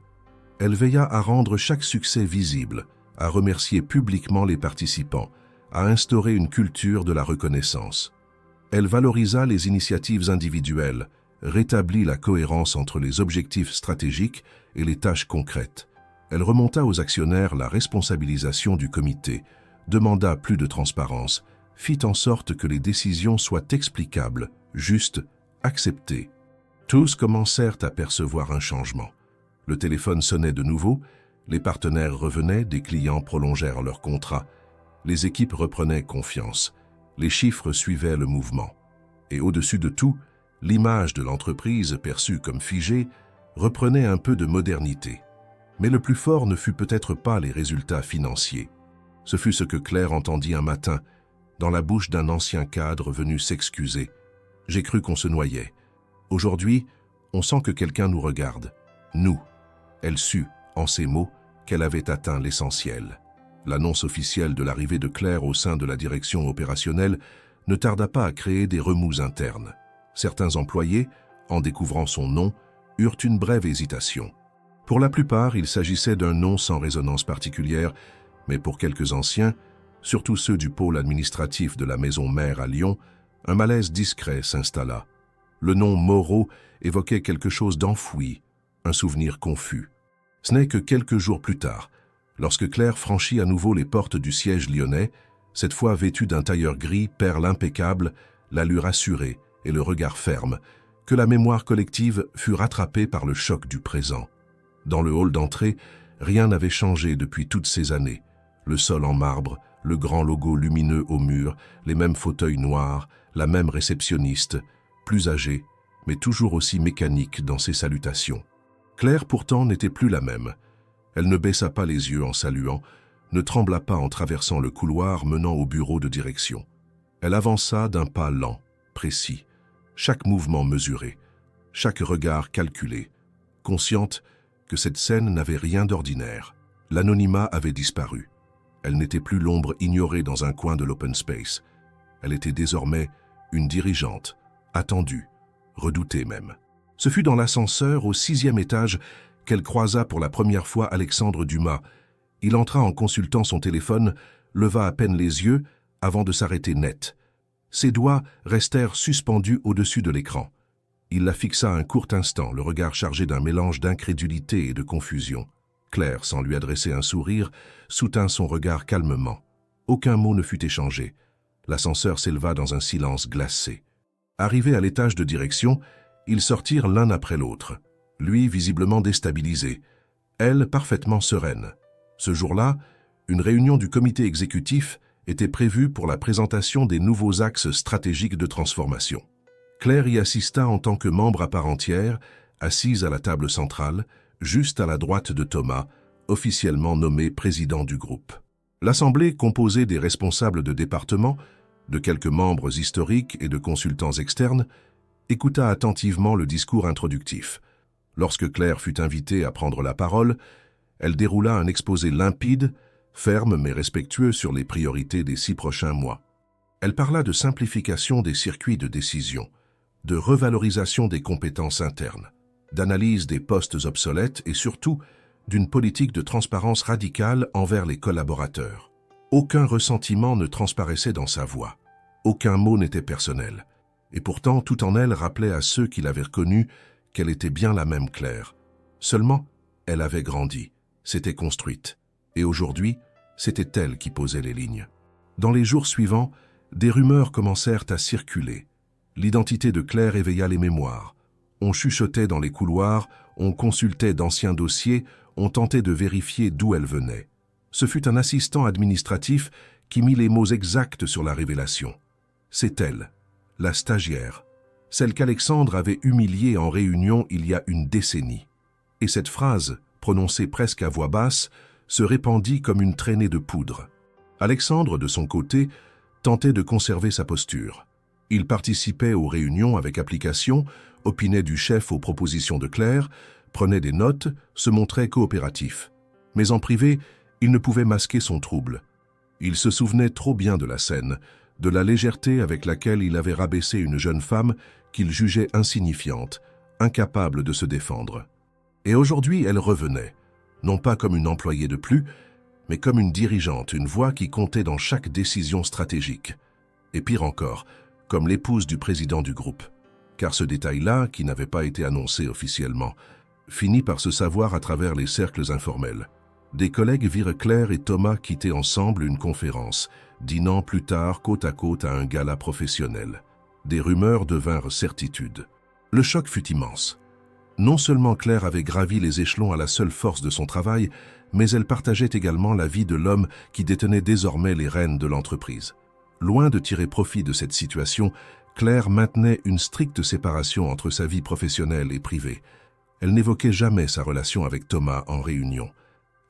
Elle veilla à rendre chaque succès visible, à remercier publiquement les participants, à instaurer une culture de la reconnaissance. Elle valorisa les initiatives individuelles, rétablit la cohérence entre les objectifs stratégiques et les tâches concrètes. Elle remonta aux actionnaires la responsabilisation du comité, demanda plus de transparence, fit en sorte que les décisions soient explicables, justes, acceptées. Tous commencèrent à percevoir un changement. Le téléphone sonnait de nouveau, les partenaires revenaient, des clients prolongèrent leur contrat. Les équipes reprenaient confiance. Les chiffres suivaient le mouvement. Et au-dessus de tout, l'image de l'entreprise, perçue comme figée, reprenait un peu de modernité. Mais le plus fort ne fut peut-être pas les résultats financiers. Ce fut ce que Claire entendit un matin, dans la bouche d'un ancien cadre venu s'excuser. « J'ai cru qu'on se noyait. Aujourd'hui, on sent que quelqu'un nous regarde. Nous. » Elle sut, en ces mots, qu'elle avait atteint l'essentiel. L'annonce officielle de l'arrivée de Claire au sein de la direction opérationnelle ne tarda pas à créer des remous internes. Certains employés, en découvrant son nom, eurent une brève hésitation. Pour la plupart, il s'agissait d'un nom sans résonance particulière, mais pour quelques anciens, surtout ceux du pôle administratif de la maison mère à Lyon, un malaise discret s'installa. Le nom Moreau évoquait quelque chose d'enfoui, un souvenir confus. Ce n'est que quelques jours plus tard, lorsque Claire franchit à nouveau les portes du siège lyonnais, cette fois vêtue d'un tailleur gris, perle impeccable, l'allure assurée et le regard ferme, que la mémoire collective fut rattrapée par le choc du présent. Dans le hall d'entrée, rien n'avait changé depuis toutes ces années. Le sol en marbre, le grand logo lumineux au mur, les mêmes fauteuils noirs, la même réceptionniste, plus âgée, mais toujours aussi mécanique dans ses salutations. Claire, pourtant, n'était plus la même. Elle ne baissa pas les yeux en saluant, ne trembla pas en traversant le couloir menant au bureau de direction. Elle avança d'un pas lent, précis, chaque mouvement mesuré, chaque regard calculé, consciente que cette scène n'avait rien d'ordinaire. L'anonymat avait disparu. Elle n'était plus l'ombre ignorée dans un coin de l'open space. Elle était désormais une dirigeante, attendue, redoutée même. Ce fut dans l'ascenseur au 6e étage qu'elle croisa pour la première fois Alexandre Dumas. Il entra en consultant son téléphone, leva à peine les yeux avant de s'arrêter net. Ses doigts restèrent suspendus au-dessus de l'écran. Il la fixa un court instant, le regard chargé d'un mélange d'incrédulité et de confusion. Claire, sans lui adresser un sourire, soutint son regard calmement. Aucun mot ne fut échangé. L'ascenseur s'éleva dans un silence glacé. Arrivés à l'étage de direction, ils sortirent l'un après l'autre. Lui, visiblement déstabilisé. Elle, parfaitement sereine. Ce jour-là, une réunion du comité exécutif était prévue pour la présentation des nouveaux axes stratégiques de transformation. Claire y assista en tant que membre à part entière, assise à la table centrale, juste à la droite de Thomas, officiellement nommé président du groupe. L'assemblée, composée des responsables de département, de quelques membres historiques et de consultants externes, écouta attentivement le discours introductif. Lorsque Claire fut invitée à prendre la parole, elle déroula un exposé limpide, ferme mais respectueux sur les priorités des 6 prochains mois. Elle parla de simplification des circuits de décision, de revalorisation des compétences internes, d'analyse des postes obsolètes et surtout d'une politique de transparence radicale envers les collaborateurs. Aucun ressentiment ne transparaissait dans sa voix. Aucun mot n'était personnel. Et pourtant, tout en elle rappelait à ceux qui l'avaient reconnue qu'elle était bien la même Claire. Seulement, elle avait grandi, s'était construite. Et aujourd'hui, c'était elle qui posait les lignes. Dans les jours suivants, des rumeurs commencèrent à circuler. L'identité de Claire éveilla les mémoires. On chuchotait dans les couloirs, on consultait d'anciens dossiers, on tentait de vérifier d'où elle venait. Ce fut un assistant administratif qui mit les mots exacts sur la révélation. C'est elle, la stagiaire, celle qu'Alexandre avait humiliée en réunion il y a une décennie. Et cette phrase, prononcée presque à voix basse, se répandit comme une traînée de poudre. Alexandre, de son côté, tentait de conserver sa posture. Il participait aux réunions avec application, opinait du chef aux propositions de Claire, prenait des notes, se montrait coopératif. Mais en privé, il ne pouvait masquer son trouble. Il se souvenait trop bien de la scène, de la légèreté avec laquelle il avait rabaissé une jeune femme qu'il jugeait insignifiante, incapable de se défendre. Et aujourd'hui, elle revenait, non pas comme une employée de plus, mais comme une dirigeante, une voix qui comptait dans chaque décision stratégique. Et pire encore, comme l'épouse du président du groupe. Car ce détail-là, qui n'avait pas été annoncé officiellement, finit par se savoir à travers les cercles informels. Des collègues virent Claire et Thomas quitter ensemble une conférence, dînant plus tard côte à côte à un gala professionnel. Des rumeurs devinrent certitudes. Le choc fut immense. Non seulement Claire avait gravi les échelons à la seule force de son travail, mais elle partageait également la vie de l'homme qui détenait désormais les rênes de l'entreprise. Loin de tirer profit de cette situation, Claire maintenait une stricte séparation entre sa vie professionnelle et privée. Elle n'évoquait jamais sa relation avec Thomas en réunion.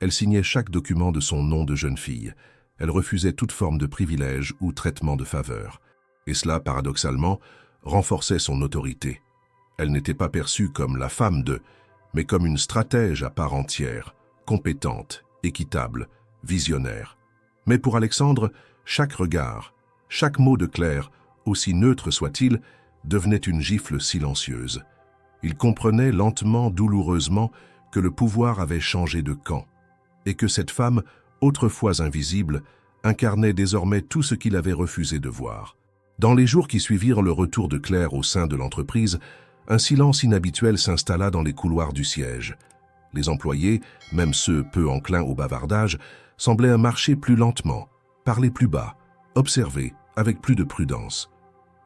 Elle signait chaque document de son nom de jeune fille. Elle refusait toute forme de privilège ou traitement de faveur. Et cela, paradoxalement, renforçait son autorité. Elle n'était pas perçue comme la femme de, mais comme une stratège à part entière, compétente, équitable, visionnaire. Mais pour Alexandre, chaque regard, chaque mot de Claire, aussi neutre soit-il, devenait une gifle silencieuse. Il comprenait lentement, douloureusement, que le pouvoir avait changé de camp, et que cette femme, autrefois invisible, incarnait désormais tout ce qu'il avait refusé de voir. Dans les jours qui suivirent le retour de Claire au sein de l'entreprise, un silence inhabituel s'installa dans les couloirs du siège. Les employés, même ceux peu enclins au bavardage, semblaient marcher plus lentement, parler plus bas, observer avec plus de prudence.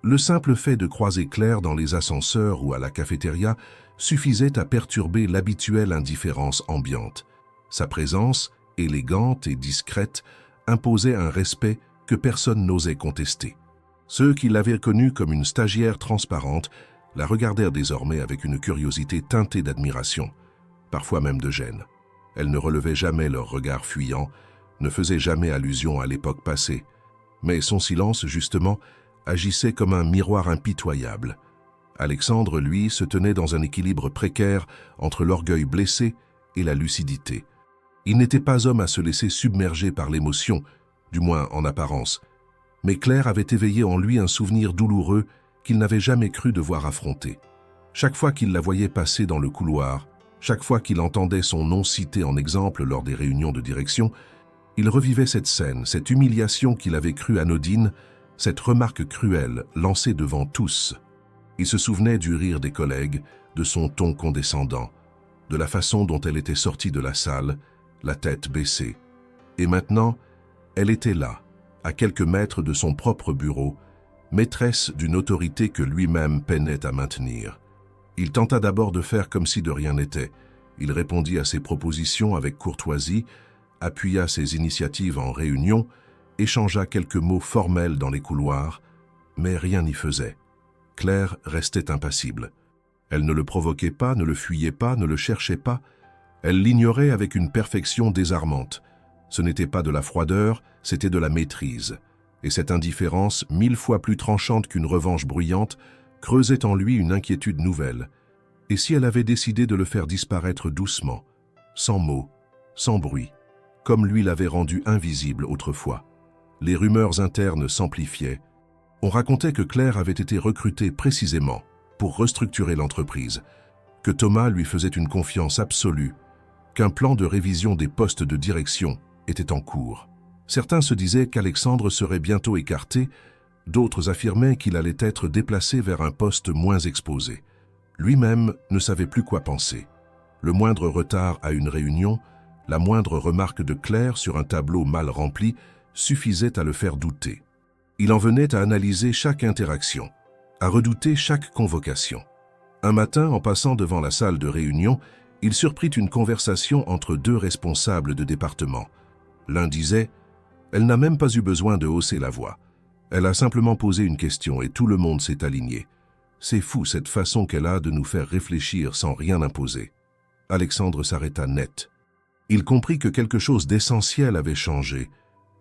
Le simple fait de croiser Claire dans les ascenseurs ou à la cafétéria suffisait à perturber l'habituelle indifférence ambiante. Sa présence, élégante et discrète, imposait un respect que personne n'osait contester. Ceux qui l'avaient connue comme une stagiaire transparente la regardèrent désormais avec une curiosité teintée d'admiration, parfois même de gêne. Elle ne relevait jamais leur regard fuyant, ne faisait jamais allusion à l'époque passée. Mais son silence, justement, agissait comme un miroir impitoyable. Alexandre, lui, se tenait dans un équilibre précaire entre l'orgueil blessé et la lucidité. Il n'était pas homme à se laisser submerger par l'émotion, du moins en apparence. Mais Claire avait éveillé en lui un souvenir douloureux qu'il n'avait jamais cru devoir affronter. Chaque fois qu'il la voyait passer dans le couloir, chaque fois qu'il entendait son nom cité en exemple lors des réunions de direction, il revivait cette scène, cette humiliation qu'il avait crue anodine, cette remarque cruelle lancée devant tous. Il se souvenait du rire des collègues, de son ton condescendant, de la façon dont elle était sortie de la salle, la tête baissée. Et maintenant, elle était là, à quelques mètres de son propre bureau, maîtresse d'une autorité que lui-même peinait à maintenir. Il tenta d'abord de faire comme si de rien n'était. Il répondit à ses propositions avec courtoisie, appuya ses initiatives en réunion, échangea quelques mots formels dans les couloirs, mais rien n'y faisait. Claire restait impassible. Elle ne le provoquait pas, ne le fuyait pas, ne le cherchait pas. Elle l'ignorait avec une perfection désarmante. Ce n'était pas de la froideur, c'était de la maîtrise. Et cette indifférence, 1000 fois plus tranchante qu'une revanche bruyante, creusait en lui une inquiétude nouvelle. Et si elle avait décidé de le faire disparaître doucement, sans mots, sans bruit, comme lui l'avait rendu invisible autrefois? Les rumeurs internes s'amplifiaient. On racontait que Claire avait été recrutée précisément pour restructurer l'entreprise, que Thomas lui faisait une confiance absolue, qu'un plan de révision des postes de direction était en cours. Certains se disaient qu'Alexandre serait bientôt écarté, d'autres affirmaient qu'il allait être déplacé vers un poste moins exposé. Lui-même ne savait plus quoi penser. Le moindre retard à une réunion, la moindre remarque de Claire sur un tableau mal rempli suffisait à le faire douter. Il en venait à analyser chaque interaction, à redouter chaque convocation. Un matin, en passant devant la salle de réunion, il surprit une conversation entre deux responsables de département. L'un disait « Elle n'a même pas eu besoin de hausser la voix. Elle a simplement posé une question et tout le monde s'est aligné. C'est fou cette façon qu'elle a de nous faire réfléchir sans rien imposer. » Alexandre s'arrêta net. Il comprit que quelque chose d'essentiel avait changé.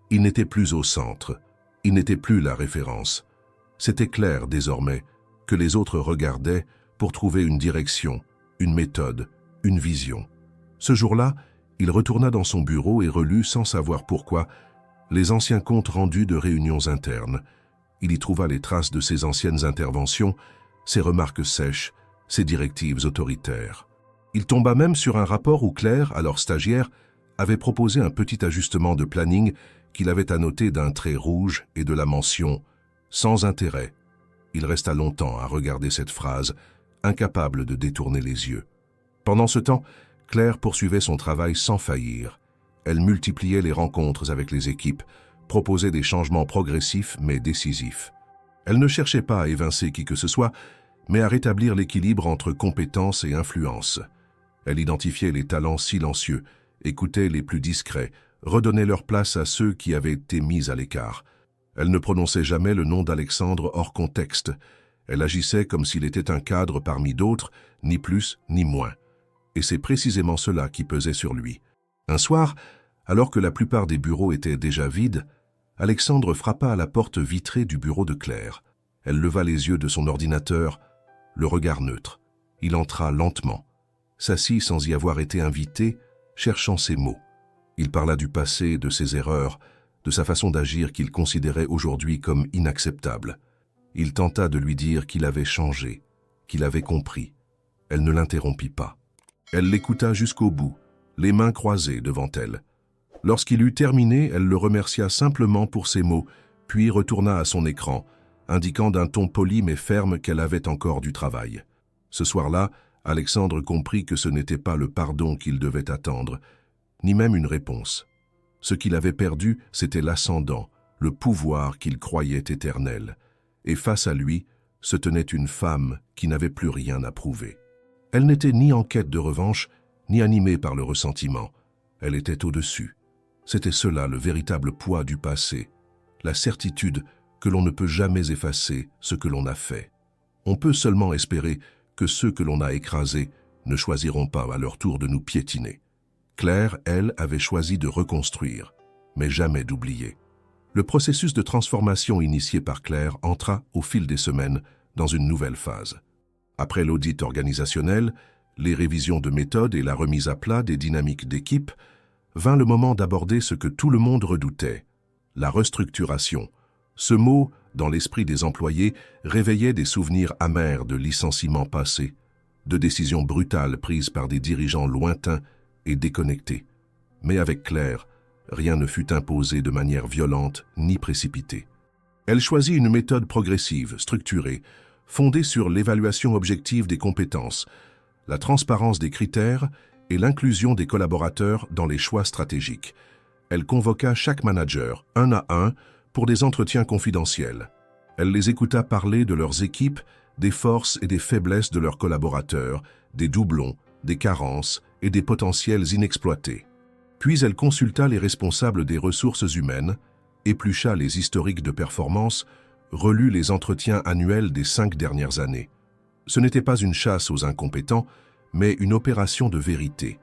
Il n'était plus au centre. Il n'était plus la référence. C'était clair désormais que les autres regardaient pour trouver une direction, une méthode, une vision. Ce jour-là, il retourna dans son bureau et relut sans savoir pourquoi les anciens comptes rendus de réunions internes. Il y trouva les traces de ses anciennes interventions, ses remarques sèches, ses directives autoritaires. Il tomba même sur un rapport où Claire, alors stagiaire, avait proposé un petit ajustement de planning qu'il avait annoté d'un trait rouge et de la mention « sans intérêt ». Il resta longtemps à regarder cette phrase, incapable de détourner les yeux. Pendant ce temps, Claire poursuivait son travail sans faillir. Elle multipliait les rencontres avec les équipes, proposait des changements progressifs mais décisifs. Elle ne cherchait pas à évincer qui que ce soit, mais à rétablir l'équilibre entre compétence et influence. Elle identifiait les talents silencieux, écoutait les plus discrets, redonnait leur place à ceux qui avaient été mis à l'écart. Elle ne prononçait jamais le nom d'Alexandre hors contexte. Elle agissait comme s'il était un cadre parmi d'autres, ni plus ni moins. Et c'est précisément cela qui pesait sur lui. Un soir, alors que la plupart des bureaux étaient déjà vides, Alexandre frappa à la porte vitrée du bureau de Claire. Elle leva les yeux de son ordinateur, le regard neutre. Il entra lentement, s'assit sans y avoir été invité, cherchant ses mots. Il parla du passé, de ses erreurs, de sa façon d'agir qu'il considérait aujourd'hui comme inacceptable. Il tenta de lui dire qu'il avait changé, qu'il avait compris. Elle ne l'interrompit pas. Elle l'écouta jusqu'au bout, les mains croisées devant elle. Lorsqu'il eut terminé, elle le remercia simplement pour ses mots, puis retourna à son écran, indiquant d'un ton poli mais ferme qu'elle avait encore du travail. Ce soir-là, Alexandre comprit que ce n'était pas le pardon qu'il devait attendre, ni même une réponse. Ce qu'il avait perdu, c'était l'ascendant, le pouvoir qu'il croyait éternel. Et face à lui, se tenait une femme qui n'avait plus rien à prouver. Elle n'était ni en quête de revanche, ni animée par le ressentiment. Elle était au-dessus. C'était cela le véritable poids du passé, la certitude que l'on ne peut jamais effacer ce que l'on a fait. On peut seulement espérer que ceux que l'on a écrasés ne choisiront pas à leur tour de nous piétiner. Claire, elle, avait choisi de reconstruire, mais jamais d'oublier. Le processus de transformation initié par Claire entra, au fil des semaines, dans une nouvelle phase. Après l'audit organisationnel, les révisions de méthode et la remise à plat des dynamiques d'équipe, vint le moment d'aborder ce que tout le monde redoutait, la restructuration. Ce mot, dans l'esprit des employés, réveillait des souvenirs amers de licenciements passés, de décisions brutales prises par des dirigeants lointains et déconnectés. Mais avec Claire, rien ne fut imposé de manière violente ni précipitée. Elle choisit une méthode progressive, structurée, fondée sur l'évaluation objective des compétences, la transparence des critères et l'inclusion des collaborateurs dans les choix stratégiques. Elle convoqua chaque manager, un à un, pour des entretiens confidentiels. Elle les écouta parler de leurs équipes, des forces et des faiblesses de leurs collaborateurs, des doublons, des carences et des potentiels inexploités. Puis elle consulta les responsables des ressources humaines, éplucha les historiques de performance, relut les entretiens annuels des 5 dernières années. Ce n'était pas une chasse aux incompétents, mais une opération de vérité.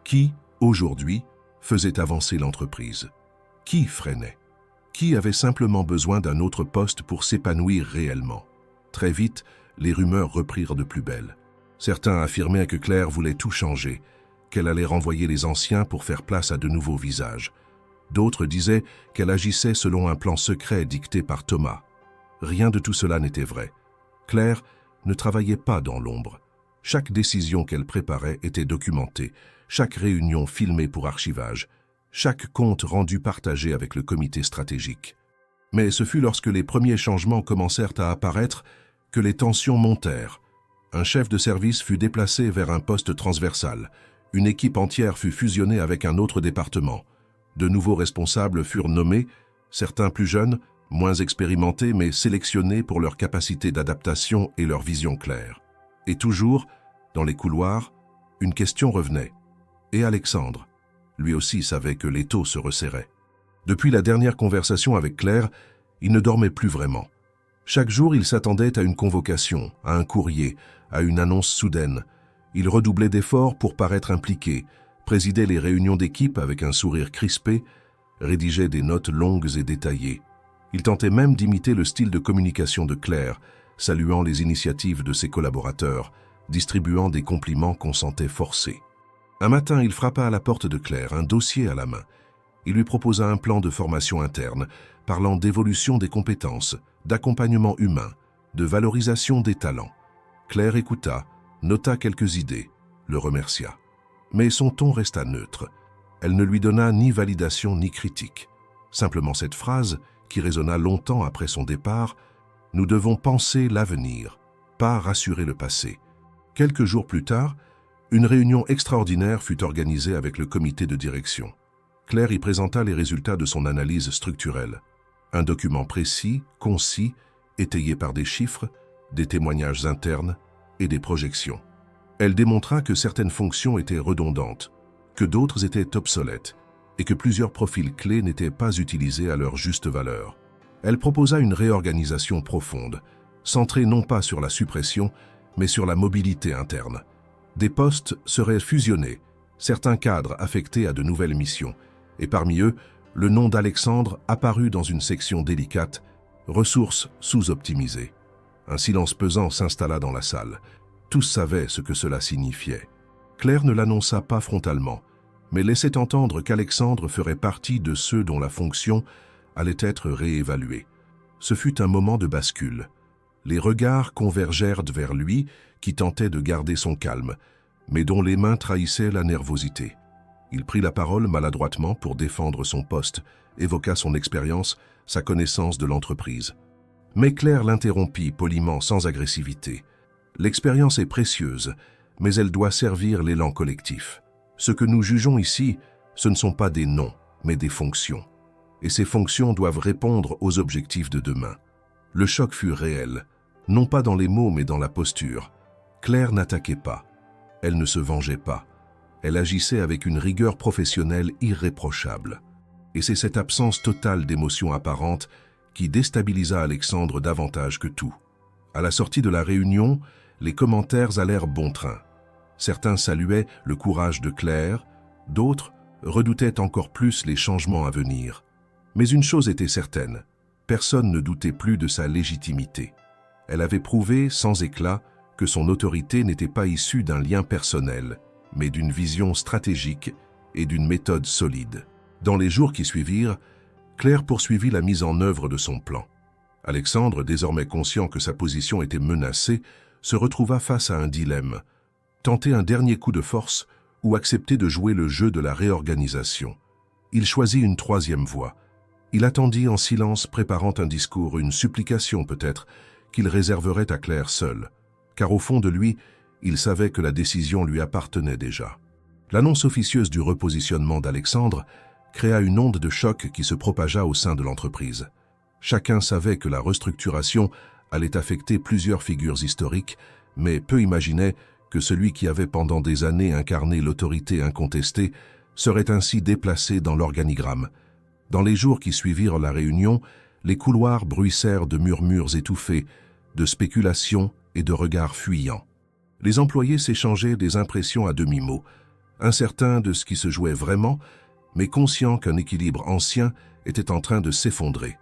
Qui, aujourd'hui, faisait avancer l'entreprise? Qui freinait? Qui avait simplement besoin d'un autre poste pour s'épanouir réellement? Très vite, les rumeurs reprirent de plus belle. Certains affirmaient que Claire voulait tout changer, qu'elle allait renvoyer les anciens pour faire place à de nouveaux visages. D'autres disaient qu'elle agissait selon un plan secret dicté par Thomas. Rien de tout cela n'était vrai. Claire ne travaillait pas dans l'ombre. Chaque décision qu'elle préparait était documentée, chaque réunion filmée pour archivage, chaque compte rendu partagé avec le comité stratégique. Mais ce fut lorsque les premiers changements commencèrent à apparaître que les tensions montèrent. Un chef de service fut déplacé vers un poste transversal. Une équipe entière fut fusionnée avec un autre département. De nouveaux responsables furent nommés, certains plus jeunes, moins expérimentés mais sélectionnés pour leur capacité d'adaptation et leur vision claire. Et toujours, dans les couloirs, une question revenait. Et Alexandre? Lui aussi savait que l'étau se resserrait. Depuis la dernière conversation avec Claire, il ne dormait plus vraiment. Chaque jour, il s'attendait à une convocation, à un courrier, à une annonce soudaine. Il redoublait d'efforts pour paraître impliqué, présidait les réunions d'équipe avec un sourire crispé, rédigeait des notes longues et détaillées. Il tentait même d'imiter le style de communication de Claire, saluant les initiatives de ses collaborateurs, distribuant des compliments qu'on sentait forcés. Un matin, il frappa à la porte de Claire, un dossier à la main. Il lui proposa un plan de formation interne, parlant d'évolution des compétences, d'accompagnement humain, de valorisation des talents. Claire écouta, nota quelques idées, le remercia. Mais son ton resta neutre. Elle ne lui donna ni validation ni critique. Simplement cette phrase, qui résonna longtemps après son départ, « Nous devons penser l'avenir, pas rassurer le passé ». Quelques jours plus tard, une réunion extraordinaire fut organisée avec le comité de direction. Claire y présenta les résultats de son analyse structurelle. Un document précis, concis, étayé par des chiffres, des témoignages internes et des projections. Elle démontra que certaines fonctions étaient redondantes, que d'autres étaient obsolètes et que plusieurs profils clés n'étaient pas utilisés à leur juste valeur. Elle proposa une réorganisation profonde, centrée non pas sur la suppression, mais sur la mobilité interne. Des postes seraient fusionnés, certains cadres affectés à de nouvelles missions, et parmi eux, le nom d'Alexandre apparut dans une section délicate, ressources sous-optimisées. Un silence pesant s'installa dans la salle. Tous savaient ce que cela signifiait. Claire ne l'annonça pas frontalement, mais laissait entendre qu'Alexandre ferait partie de ceux dont la fonction allait être réévaluée. Ce fut un moment de bascule. Les regards convergèrent vers lui, qui tentait de garder son calme, mais dont les mains trahissaient la nervosité. Il prit la parole maladroitement pour défendre son poste, évoqua son expérience, sa connaissance de l'entreprise. Mais Claire l'interrompit poliment, sans agressivité. L'expérience est précieuse, mais elle doit servir l'élan collectif. Ce que nous jugeons ici, ce ne sont pas des noms, mais des fonctions. Et ces fonctions doivent répondre aux objectifs de demain. Le choc fut réel, non pas dans les mots mais dans la posture. Claire n'attaquait pas, elle ne se vengeait pas. Elle agissait avec une rigueur professionnelle irréprochable. Et c'est cette absence totale d'émotion apparente qui déstabilisa Alexandre davantage que tout. À la sortie de la réunion, les commentaires allèrent bon train. Certains saluaient le courage de Claire, d'autres redoutaient encore plus les changements à venir. Mais une chose était certaine, personne ne doutait plus de sa légitimité. Elle avait prouvé, sans éclat, que son autorité n'était pas issue d'un lien personnel, mais d'une vision stratégique et d'une méthode solide. Dans les jours qui suivirent, Claire poursuivit la mise en œuvre de son plan. Alexandre, désormais conscient que sa position était menacée, se retrouva face à un dilemme. Tenter un dernier coup de force ou accepter de jouer le jeu de la réorganisation. Il choisit une troisième voie. Il attendit en silence, préparant un discours, une supplication peut-être, qu'il réserverait à Claire seule. Car au fond de lui, il savait que la décision lui appartenait déjà. L'annonce officieuse du repositionnement d'Alexandre créa une onde de choc qui se propagea au sein de l'entreprise. Chacun savait que la restructuration allait affecter plusieurs figures historiques, mais peu imaginaient que celui qui avait pendant des années incarné l'autorité incontestée serait ainsi déplacé dans l'organigramme. Dans les jours qui suivirent la réunion, les couloirs bruissèrent de murmures étouffés, de spéculations et de regards fuyants. Les employés s'échangeaient des impressions à demi-mot, incertains de ce qui se jouait vraiment, mais conscients qu'un équilibre ancien était en train de s'effondrer.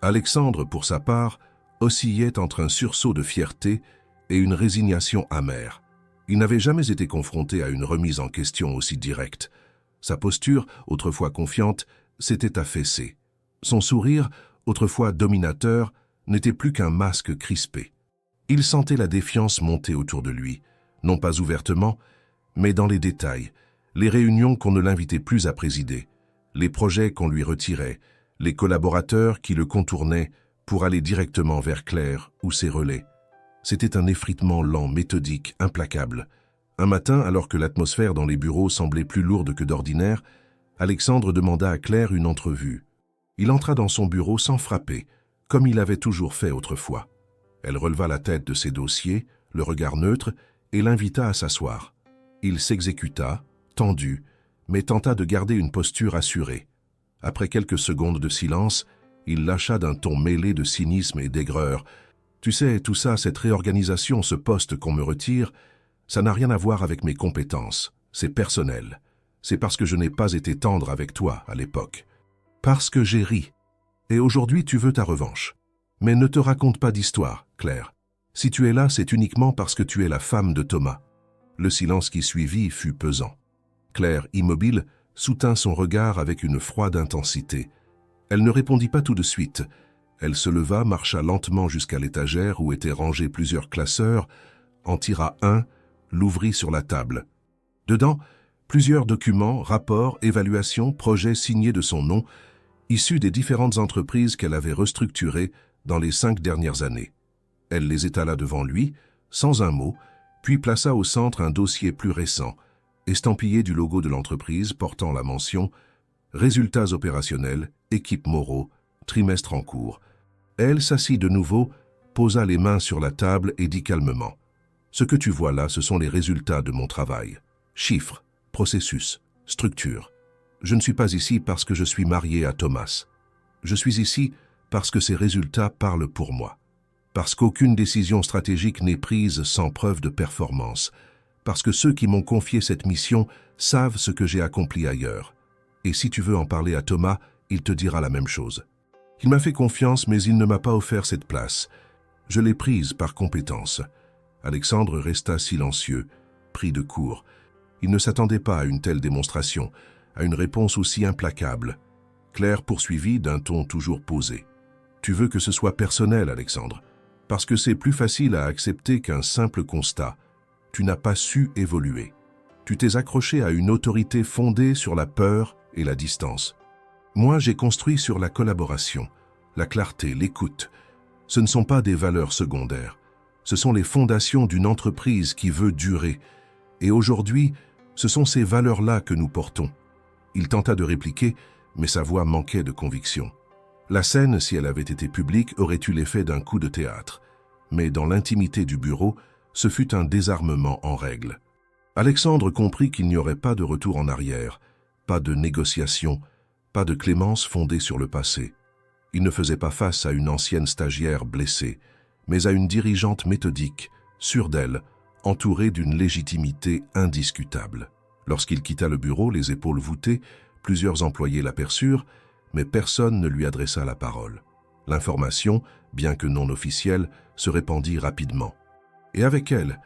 Alexandre, pour sa part, oscillait entre un sursaut de fierté et une résignation amère. Il n'avait jamais été confronté à une remise en question aussi directe. Sa posture, autrefois confiante, s'était affaissée. Son sourire, autrefois dominateur, n'était plus qu'un masque crispé. Il sentait la défiance monter autour de lui, non pas ouvertement, mais dans les détails, les réunions qu'on ne l'invitait plus à présider, les projets qu'on lui retirait, les collaborateurs qui le contournaient pour aller directement vers Claire ou ses relais. C'était un effritement lent, méthodique, implacable. Un matin, alors que l'atmosphère dans les bureaux semblait plus lourde que d'ordinaire, Alexandre demanda à Claire une entrevue. Il entra dans son bureau sans frapper, comme il avait toujours fait autrefois. Elle releva la tête de ses dossiers, le regard neutre, et l'invita à s'asseoir. Il s'exécuta, tendu, mais tenta de garder une posture assurée. Après quelques secondes de silence, il lâcha d'un ton mêlé de cynisme et d'aigreur. « Tu sais, tout ça, cette réorganisation, ce poste qu'on me retire, ça n'a rien à voir avec mes compétences. C'est personnel. C'est parce que je n'ai pas été tendre avec toi à l'époque. Parce que j'ai ri. Et aujourd'hui, tu veux ta revanche. Mais ne te raconte pas d'histoire, Claire. Si tu es là, c'est uniquement parce que tu es la femme de Thomas. » Le silence qui suivit fut pesant. Claire, immobile, soutint son regard avec une froide intensité. Elle ne répondit pas tout de suite. Elle se leva, marcha lentement jusqu'à l'étagère où étaient rangés plusieurs classeurs, en tira un, l'ouvrit sur la table. Dedans, plusieurs documents, rapports, évaluations, projets signés de son nom, issus des différentes entreprises qu'elle avait restructurées dans les 5 dernières années. Elle les étala devant lui, sans un mot, puis plaça au centre un dossier plus récent, estampillé du logo de l'entreprise portant la mention « Résultats opérationnels, équipe Moreau, trimestre en cours ». Elle s'assit de nouveau, posa les mains sur la table et dit calmement: « Ce que tu vois là, ce sont les résultats de mon travail. Chiffres, processus, structure. Je ne suis pas ici parce que je suis marié à Thomas. Je suis ici parce que ces résultats parlent pour moi. Parce qu'aucune décision stratégique n'est prise sans preuve de performance. Parce que ceux qui m'ont confié cette mission savent ce que j'ai accompli ailleurs. Et si tu veux en parler à Thomas, il te dira la même chose. Il m'a fait confiance, mais il ne m'a pas offert cette place. Je l'ai prise par compétence. » Alexandre resta silencieux, pris de court. Il ne s'attendait pas à une telle démonstration, à une réponse aussi implacable. Claire poursuivit d'un ton toujours posé. « Tu veux que ce soit personnel, Alexandre, parce que c'est plus facile à accepter qu'un simple constat. Tu n'as pas su évoluer. Tu t'es accroché à une autorité fondée sur la peur et la distance. Moi, j'ai construit sur la collaboration, la clarté, l'écoute. Ce ne sont pas des valeurs secondaires. Ce sont les fondations d'une entreprise qui veut durer. Et aujourd'hui, ce sont ces valeurs-là que nous portons. » Il tenta de répliquer, mais sa voix manquait de conviction. La scène, si elle avait été publique, aurait eu l'effet d'un coup de théâtre. Mais dans l'intimité du bureau, ce fut un désarmement en règle. Alexandre comprit qu'il n'y aurait pas de retour en arrière, pas de négociation, pas de clémence fondée sur le passé. Il ne faisait pas face à une ancienne stagiaire blessée, mais à une dirigeante méthodique, sûre d'elle, entourée d'une légitimité indiscutable. Lorsqu'il quitta le bureau, les épaules voûtées, plusieurs employés l'aperçurent, mais personne ne lui adressa la parole. L'information, bien que non officielle, se répandit rapidement. Et avec elle,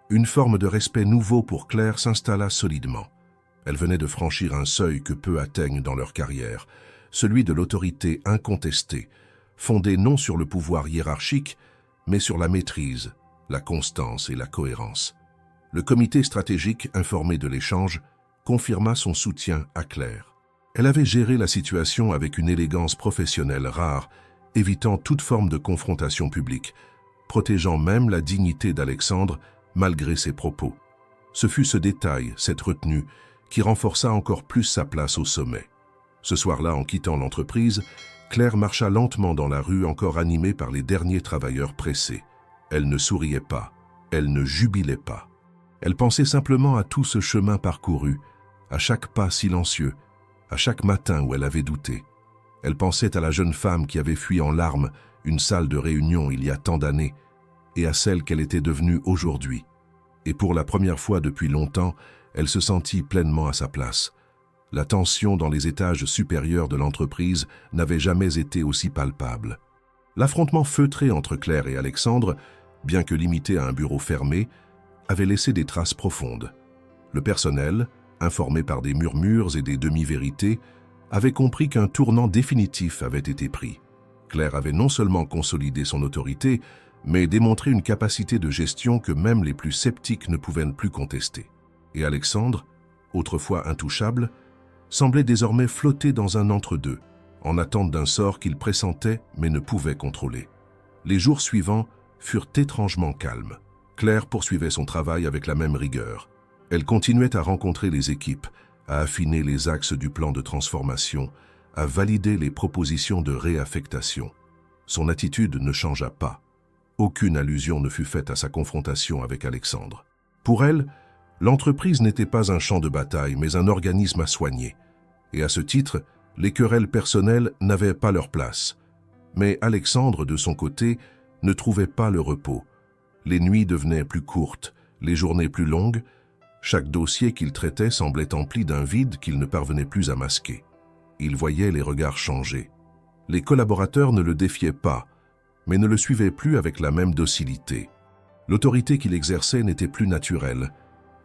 une forme de respect nouveau pour Claire s'installa solidement. Elle venait de franchir un seuil que peu atteignent dans leur carrière, celui de l'autorité incontestée, fondée non sur le pouvoir hiérarchique, mais sur la maîtrise, la constance et la cohérence. Le comité stratégique, informé de l'échange, confirma son soutien à Claire. Elle avait géré la situation avec une élégance professionnelle rare, évitant toute forme de confrontation publique, protégeant même la dignité d'Alexandre malgré ses propos. Ce fut ce détail, cette retenue, qui renforça encore plus sa place au sommet. Ce soir-là, en quittant l'entreprise, Claire marcha lentement dans la rue, encore animée par les derniers travailleurs pressés. Elle ne souriait pas, elle ne jubilait pas. Elle pensait simplement à tout ce chemin parcouru, à chaque pas silencieux, à chaque matin où elle avait douté. Elle pensait à la jeune femme qui avait fui en larmes une salle de réunion il y a tant d'années, et à celle qu'elle était devenue aujourd'hui. Et pour la première fois depuis longtemps, elle se sentit pleinement à sa place. La tension dans les étages supérieurs de l'entreprise n'avait jamais été aussi palpable. L'affrontement feutré entre Claire et Alexandre, bien que limité à un bureau fermé, avait laissé des traces profondes. Le personnel, informé par des murmures et des demi-vérités, avait compris qu'un tournant définitif avait été pris. Claire avait non seulement consolidé son autorité, mais démontré une capacité de gestion que même les plus sceptiques ne pouvaient plus contester. Et Alexandre, autrefois intouchable, semblait désormais flotter dans un entre-deux, en attente d'un sort qu'il pressentait mais ne pouvait contrôler. Les jours suivants furent étrangement calmes. Claire poursuivait son travail avec la même rigueur. Elle continuait à rencontrer les équipes, à affiner les axes du plan de transformation, à valider les propositions de réaffectation. Son attitude ne changea pas. Aucune allusion ne fut faite à sa confrontation avec Alexandre. Pour elle, l'entreprise n'était pas un champ de bataille, mais un organisme à soigner. Et à ce titre, les querelles personnelles n'avaient pas leur place. Mais Alexandre, de son côté, ne trouvait pas le repos. Les nuits devenaient plus courtes, les journées plus longues. Chaque dossier qu'il traitait semblait empli d'un vide qu'il ne parvenait plus à masquer. Il voyait les regards changer. Les collaborateurs ne le défiaient pas, mais ne le suivaient plus avec la même docilité. L'autorité qu'il exerçait n'était plus naturelle.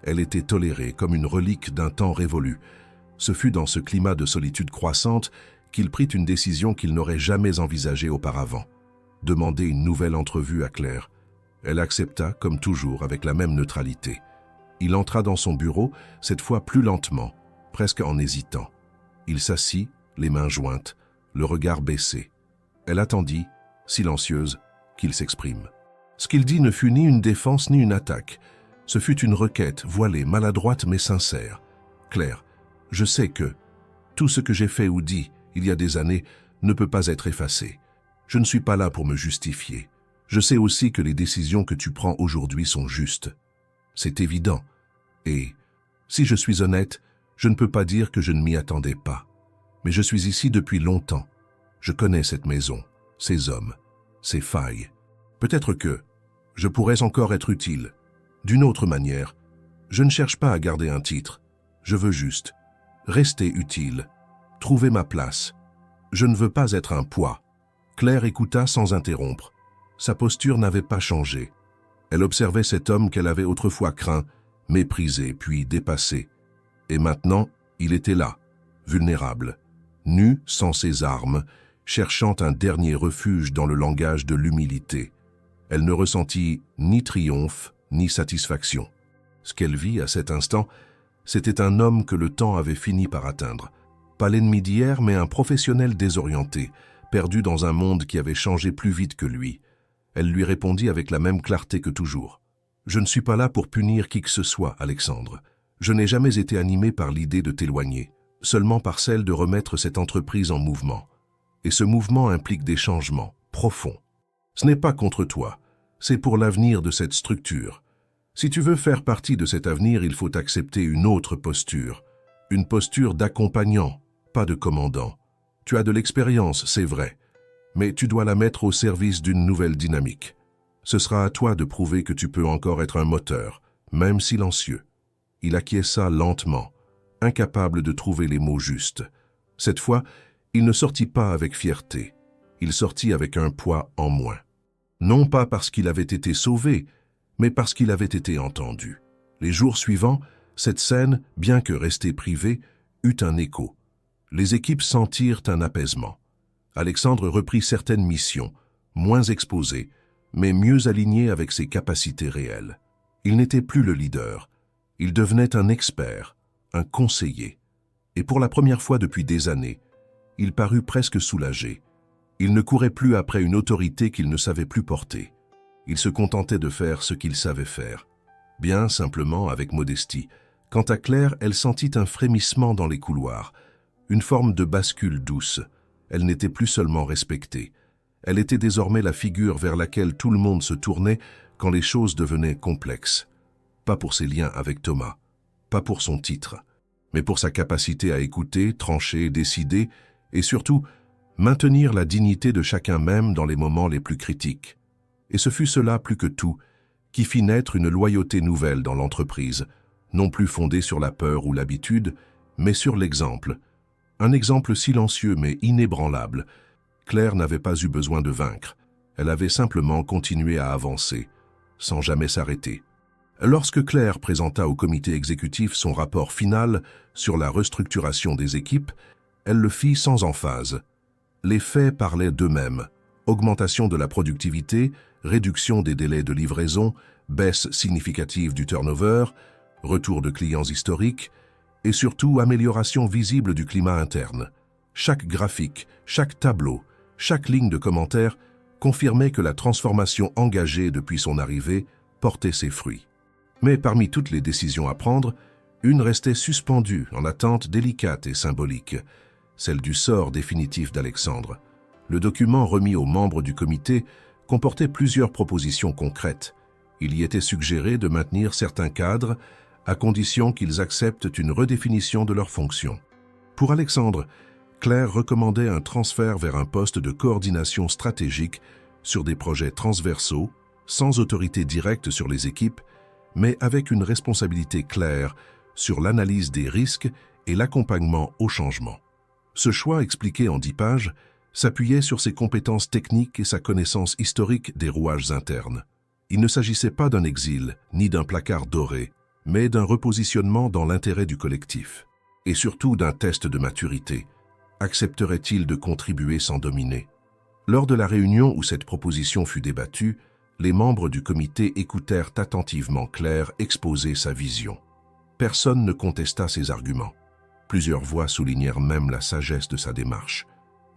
Elle était tolérée comme une relique d'un temps révolu. Ce fut dans ce climat de solitude croissante qu'il prit une décision qu'il n'aurait jamais envisagée auparavant. Demander une nouvelle entrevue à Claire. Elle accepta, comme toujours, avec la même neutralité. Il entra dans son bureau, cette fois plus lentement, presque en hésitant. Il s'assit, les mains jointes, le regard baissé. Elle attendit, silencieuse, qu'il s'exprime. Ce qu'il dit ne fut ni une défense ni une attaque. Ce fut une requête, voilée, maladroite mais sincère. « Claire, je sais que tout ce que j'ai fait ou dit il y a des années ne peut pas être effacé. Je ne suis pas là pour me justifier. Je sais aussi que les décisions que tu prends aujourd'hui sont justes. C'est évident. Et, si je suis honnête, je ne peux pas dire que je ne m'y attendais pas. Mais je suis ici depuis longtemps. Je connais cette maison, ses hommes, ses failles. Peut-être que je pourrais encore être utile. D'une autre manière, je ne cherche pas à garder un titre. Je veux juste rester utile, trouver ma place. Je ne veux pas être un poids. Claire écouta sans interrompre. Sa posture n'avait pas changé. Elle observait cet homme qu'elle avait autrefois craint, méprisé, puis dépassé. Et maintenant, il était là, vulnérable, nu, sans ses armes, cherchant un dernier refuge dans le langage de l'humilité. Elle ne ressentit ni triomphe, ni satisfaction. Ce qu'elle vit à cet instant, c'était un homme que le temps avait fini par atteindre. Pas l'ennemi d'hier, mais un professionnel désorienté, perdu dans un monde qui avait changé plus vite que lui. Elle lui répondit avec la même clarté que toujours. « Je ne suis pas là pour punir qui que ce soit, Alexandre. Je n'ai jamais été animé par l'idée de t'éloigner, seulement par celle de remettre cette entreprise en mouvement. Et ce mouvement implique des changements profonds. Ce n'est pas contre toi, c'est pour l'avenir de cette structure. Si tu veux faire partie de cet avenir, il faut accepter une autre posture. Une posture d'accompagnant, pas de commandant. Tu as de l'expérience, c'est vrai, mais tu dois la mettre au service d'une nouvelle dynamique. Ce sera à toi de prouver que tu peux encore être un moteur, même silencieux. » Il acquiesça lentement, incapable de trouver les mots justes. Cette fois, il ne sortit pas avec fierté. Il sortit avec un poids en moins. Non pas parce qu'il avait été sauvé, mais parce qu'il avait été entendu. Les jours suivants, cette scène, bien que restée privée, eut un écho. Les équipes sentirent un apaisement. Alexandre reprit certaines missions, moins exposées, mais mieux alignées avec ses capacités réelles. Il n'était plus le leader. Il devenait un expert, un conseiller. Et pour la première fois depuis des années, il parut presque soulagé. Il ne courait plus après une autorité qu'il ne savait plus porter. Il se contentait de faire ce qu'il savait faire. Bien simplement, avec modestie. Quant à Claire, elle sentit un frémissement dans les couloirs, une forme de bascule douce. Elle n'était plus seulement respectée. Elle était désormais la figure vers laquelle tout le monde se tournait quand les choses devenaient complexes. Pas pour ses liens avec Thomas, pas pour son titre, mais pour sa capacité à écouter, trancher, décider, et surtout, maintenir la dignité de chacun même dans les moments les plus critiques. Et ce fut cela plus que tout, qui fit naître une loyauté nouvelle dans l'entreprise, non plus fondée sur la peur ou l'habitude, mais sur l'exemple. Un exemple silencieux mais inébranlable. Claire n'avait pas eu besoin de vaincre. Elle avait simplement continué à avancer, sans jamais s'arrêter. Lorsque Claire présenta au comité exécutif son rapport final sur la restructuration des équipes, elle le fit sans emphase. Les faits parlaient d'eux-mêmes. Augmentation de la productivité, réduction des délais de livraison, baisse significative du turnover, retour de clients historiques, et surtout amélioration visible du climat interne. Chaque graphique, chaque tableau, chaque ligne de commentaire confirmait que la transformation engagée depuis son arrivée portait ses fruits. Mais parmi toutes les décisions à prendre, une restait suspendue en attente délicate et symbolique, celle du sort définitif d'Alexandre. Le document remis aux membres du comité comportait plusieurs propositions concrètes. Il y était suggéré de maintenir certains cadres à condition qu'ils acceptent une redéfinition de leurs fonctions. Pour Alexandre, Claire recommandait un transfert vers un poste de coordination stratégique sur des projets transversaux, sans autorité directe sur les équipes, mais avec une responsabilité claire sur l'analyse des risques et l'accompagnement au changement. Ce choix, expliqué en 10 pages, s'appuyait sur ses compétences techniques et sa connaissance historique des rouages internes. Il ne s'agissait pas d'un exil, ni d'un placard doré, mais d'un repositionnement dans l'intérêt du collectif. Et surtout d'un test de maturité. Accepterait-il de contribuer sans dominer? Lors de la réunion où cette proposition fut débattue, les membres du comité écoutèrent attentivement Claire exposer sa vision. Personne ne contesta ses arguments. Plusieurs voix soulignèrent même la sagesse de sa démarche.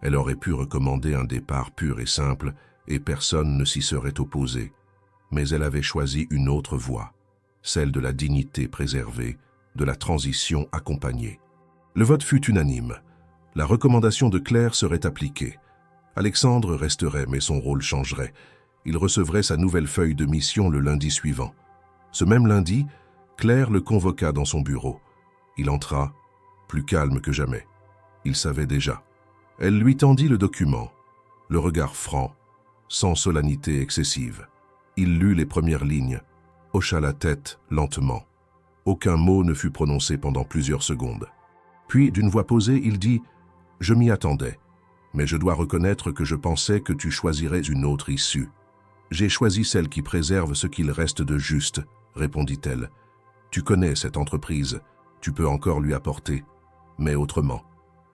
Elle aurait pu recommander un départ pur et simple, et personne ne s'y serait opposé. Mais elle avait choisi une autre voie, celle de la dignité préservée, de la transition accompagnée. Le vote fut unanime. La recommandation de Claire serait appliquée. Alexandre resterait, mais son rôle changerait. Il recevrait sa nouvelle feuille de mission le lundi suivant. Ce même lundi, Claire le convoqua dans son bureau. Il entra, plus calme que jamais. Il savait déjà. Elle lui tendit le document, le regard franc, sans solennité excessive. Il lut les premières lignes, hocha la tête lentement. Aucun mot ne fut prononcé pendant plusieurs secondes. Puis, d'une voix posée, il dit « Je m'y attendais, mais je dois reconnaître que je pensais que tu choisirais une autre issue. J'ai choisi celle qui préserve ce qu'il reste de juste, répondit-elle. Tu connais cette entreprise, tu peux encore lui apporter, mais autrement.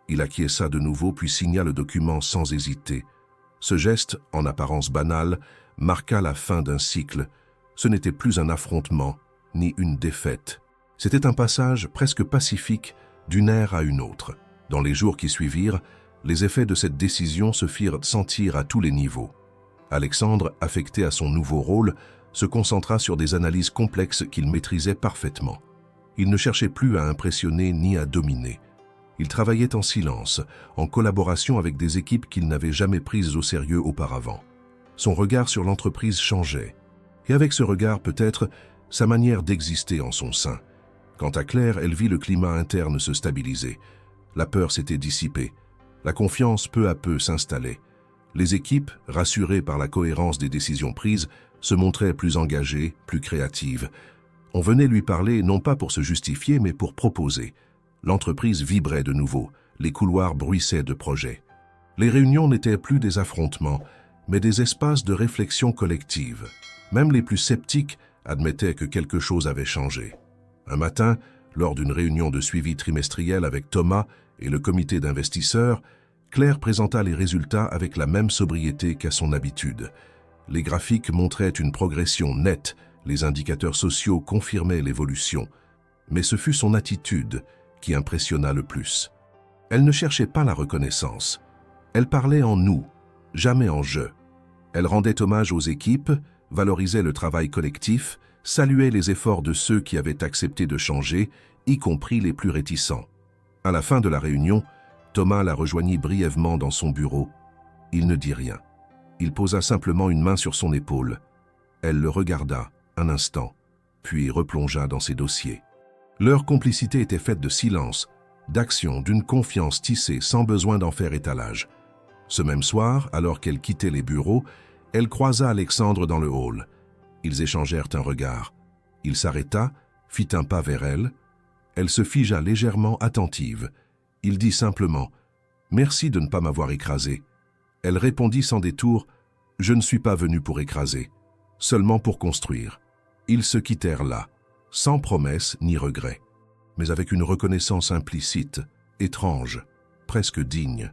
Il acquiesça de nouveau puis signa le document sans hésiter. Ce geste, en apparence banal, marqua la fin d'un cycle. Ce n'était plus un affrontement, ni une défaite. C'était un passage presque pacifique d'une ère à une autre. Dans les jours qui suivirent, les effets de cette décision se firent sentir à tous les niveaux. Alexandre, affecté à son nouveau rôle, se concentra sur des analyses complexes qu'il maîtrisait parfaitement. Il ne cherchait plus à impressionner ni à dominer. Il travaillait en silence, en collaboration avec des équipes qu'il n'avait jamais prises au sérieux auparavant. Son regard sur l'entreprise changeait. Et avec ce regard, peut-être, sa manière d'exister en son sein. Quant à Claire, elle vit le climat interne se stabiliser. La peur s'était dissipée. La confiance peu à peu s'installait. Les équipes, rassurées par la cohérence des décisions prises, se montraient plus engagées, plus créatives. On venait lui parler non pas pour se justifier, mais pour proposer. L'entreprise vibrait de nouveau, les couloirs bruissaient de projets. Les réunions n'étaient plus des affrontements, mais des espaces de réflexion collective. Même les plus sceptiques admettaient que quelque chose avait changé. Un matin, lors d'une réunion de suivi trimestriel avec Thomas et le comité d'investisseurs, Claire présenta les résultats avec la même sobriété qu'à son habitude. Les graphiques montraient une progression nette, les indicateurs sociaux confirmaient l'évolution. Mais ce fut son attitude qui impressionna le plus. Elle ne cherchait pas la reconnaissance. Elle parlait en nous, jamais en je. Elle rendait hommage aux équipes, valorisait le travail collectif, saluait les efforts de ceux qui avaient accepté de changer, y compris les plus réticents. À la fin de la réunion, Thomas la rejoignit brièvement dans son bureau. Il ne dit rien. Il posa simplement une main sur son épaule. Elle le regarda un instant, puis replongea dans ses dossiers. Leur complicité était faite de silence, d'action, d'une confiance tissée sans besoin d'en faire étalage. Ce même soir, alors qu'elle quittait les bureaux, elle croisa Alexandre dans le hall. Ils échangèrent un regard. Il s'arrêta, fit un pas vers elle. Elle se figea légèrement attentive. Il dit simplement « Merci de ne pas m'avoir écrasé ». Elle répondit sans détour « Je ne suis pas venu pour écraser, seulement pour construire ». Ils se quittèrent là, sans promesse ni regret, mais avec une reconnaissance implicite, étrange, presque digne.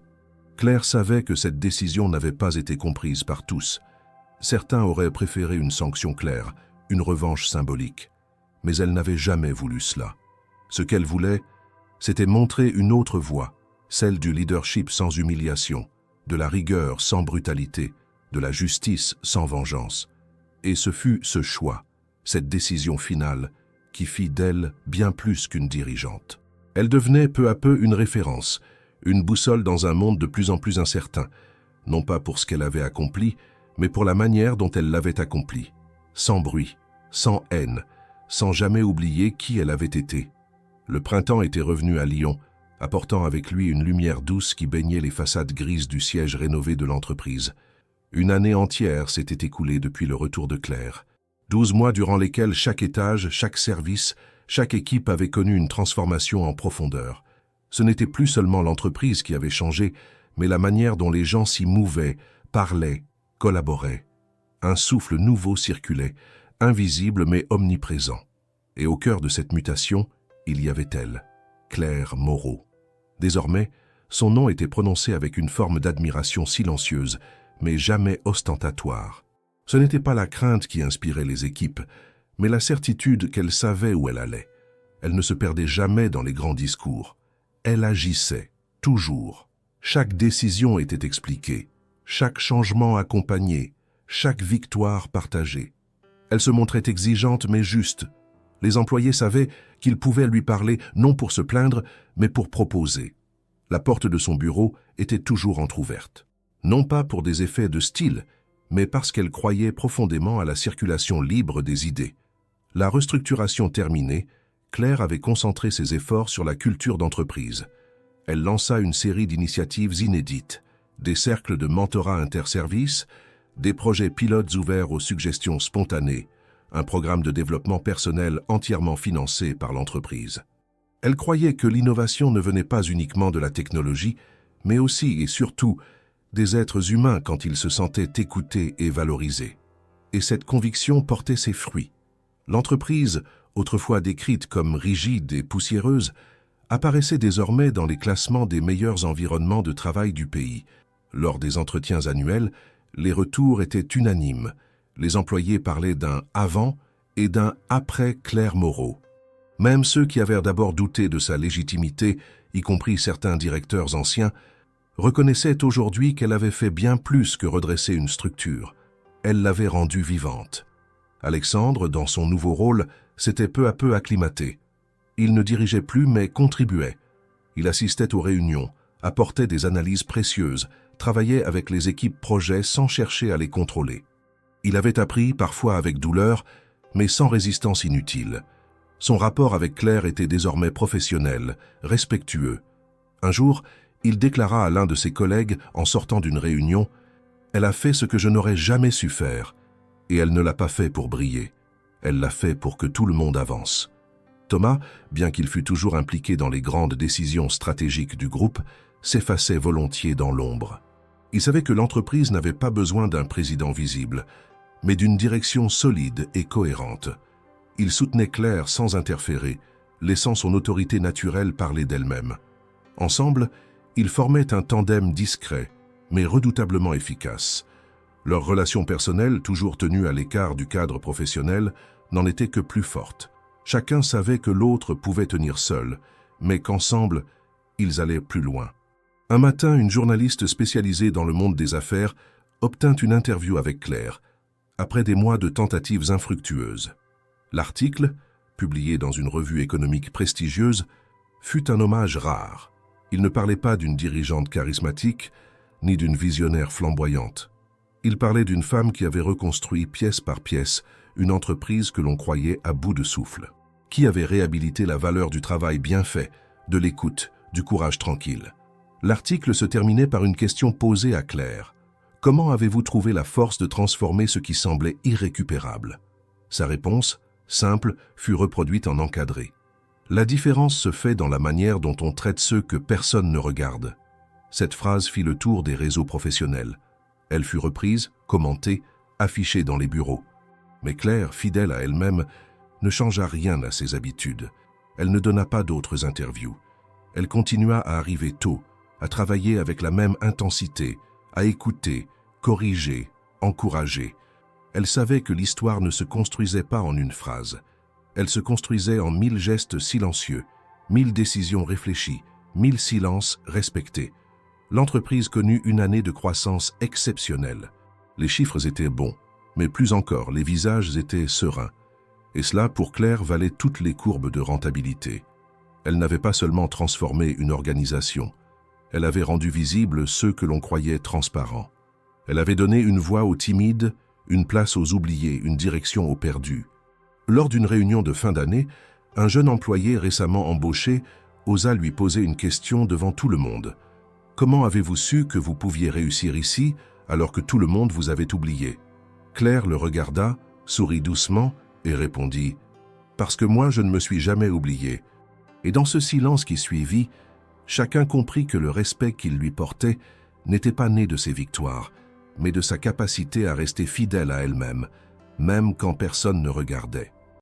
Claire savait que cette décision n'avait pas été comprise par tous. Certains auraient préféré une sanction claire, une revanche symbolique. Mais elle n'avait jamais voulu cela. Ce qu'elle voulait, c'était montrer une autre voie, celle du leadership sans humiliation, de la rigueur sans brutalité, de la justice sans vengeance. Et ce fut ce choix, cette décision finale, qui fit d'elle bien plus qu'une dirigeante. Elle devenait peu à peu une référence, une boussole dans un monde de plus en plus incertain, non pas pour ce qu'elle avait accompli, mais pour la manière dont elle l'avait accompli, sans bruit, sans haine, sans jamais oublier qui elle avait été. Le printemps était revenu à Lyon, apportant avec lui une lumière douce qui baignait les façades grises du siège rénové de l'entreprise. Une année entière s'était écoulée depuis le retour de Claire. 12 mois durant lesquels chaque étage, chaque service, chaque équipe avait connu une transformation en profondeur. Ce n'était plus seulement l'entreprise qui avait changé, mais la manière dont les gens s'y mouvaient, parlaient, collaboraient. Un souffle nouveau circulait, invisible mais omniprésent. Et au cœur de cette mutation, il y avait elle, Claire Moreau. Désormais, son nom était prononcé avec une forme d'admiration silencieuse, mais jamais ostentatoire. Ce n'était pas la crainte qui inspirait les équipes, mais la certitude qu'elle savait où elle allait. Elle ne se perdait jamais dans les grands discours. Elle agissait, toujours. Chaque décision était expliquée, chaque changement accompagné, chaque victoire partagée. Elle se montrait exigeante mais juste. Les employés savaient qu'ils pouvaient lui parler non pour se plaindre, mais pour proposer. La porte de son bureau était toujours entr'ouverte. Non pas pour des effets de style, mais parce qu'elle croyait profondément à la circulation libre des idées. La restructuration terminée, Claire avait concentré ses efforts sur la culture d'entreprise. Elle lança une série d'initiatives inédites, des cercles de mentorat interservices, des projets pilotes ouverts aux suggestions spontanées, un programme de développement personnel entièrement financé par l'entreprise. Elle croyait que l'innovation ne venait pas uniquement de la technologie, mais aussi et surtout des êtres humains quand ils se sentaient écoutés et valorisés. Et cette conviction portait ses fruits. L'entreprise, autrefois décrite comme rigide et poussiéreuse, apparaissait désormais dans les classements des meilleurs environnements de travail du pays. Lors des entretiens annuels, les retours étaient unanimes. Les employés parlaient d'un « avant » et d'un « après Claire Moreau ». Même ceux qui avaient d'abord douté de sa légitimité, y compris certains directeurs anciens, reconnaissaient aujourd'hui qu'elle avait fait bien plus que redresser une structure. Elle l'avait rendue vivante. Alexandre, dans son nouveau rôle, s'était peu à peu acclimaté. Il ne dirigeait plus mais contribuait. Il assistait aux réunions, apportait des analyses précieuses, travaillait avec les équipes projets sans chercher à les contrôler. Il avait appris, parfois avec douleur, mais sans résistance inutile. Son rapport avec Claire était désormais professionnel, respectueux. Un jour, il déclara à l'un de ses collègues en sortant d'une réunion « Elle a fait ce que je n'aurais jamais su faire, et elle ne l'a pas fait pour briller. Elle l'a fait pour que tout le monde avance. » Thomas, bien qu'il fût toujours impliqué dans les grandes décisions stratégiques du groupe, s'effaçait volontiers dans l'ombre. Il savait que l'entreprise n'avait pas besoin d'un président visible, mais d'une direction solide et cohérente. Il soutenait Claire sans interférer, laissant son autorité naturelle parler d'elle-même. Ensemble, ils formaient un tandem discret, mais redoutablement efficace. Leur relation personnelle, toujours tenue à l'écart du cadre professionnel, n'en était que plus forte. Chacun savait que l'autre pouvait tenir seul, mais qu'ensemble, ils allaient plus loin. Un matin, une journaliste spécialisée dans le monde des affaires obtint une interview avec Claire, après des mois de tentatives infructueuses. L'article, publié dans une revue économique prestigieuse, fut un hommage rare. Il ne parlait pas d'une dirigeante charismatique, ni d'une visionnaire flamboyante. Il parlait d'une femme qui avait reconstruit pièce par pièce une entreprise que l'on croyait à bout de souffle, qui avait réhabilité la valeur du travail bien fait, de l'écoute, du courage tranquille. L'article se terminait par une question posée à Claire. Comment avez-vous trouvé la force de transformer ce qui semblait irrécupérable? Sa réponse, simple, fut reproduite en encadré. La différence se fait dans la manière dont on traite ceux que personne ne regarde. Cette phrase fit le tour des réseaux professionnels. Elle fut reprise, commentée, affichée dans les bureaux. Mais Claire, fidèle à elle-même, ne changea rien à ses habitudes. Elle ne donna pas d'autres interviews. Elle continua à arriver tôt, à travailler avec la même intensité, à écouter, corriger, encourager. Elle savait que l'histoire ne se construisait pas en une phrase. Elle se construisait en 1000 gestes silencieux, 1000 décisions réfléchies, 1000 silences respectés. L'entreprise connut une année de croissance exceptionnelle. Les chiffres étaient bons, mais plus encore, les visages étaient sereins. Et cela, pour Claire, valait toutes les courbes de rentabilité. Elle n'avait pas seulement transformé une organisation, elle avait rendu visibles ceux que l'on croyait transparents. Elle avait donné une voix aux timides, une place aux oubliés, une direction aux perdus. Lors d'une réunion de fin d'année, un jeune employé récemment embauché osa lui poser une question devant tout le monde. « Comment avez-vous su que vous pouviez réussir ici alors que tout le monde vous avait oublié ?» Claire le regarda, sourit doucement et répondit « Parce que moi je ne me suis jamais oublié. » Et dans ce silence qui suivit, chacun comprit que le respect qu'il lui portait n'était pas né de ses victoires, mais de sa capacité à rester fidèle à elle-même, même quand personne ne regardait.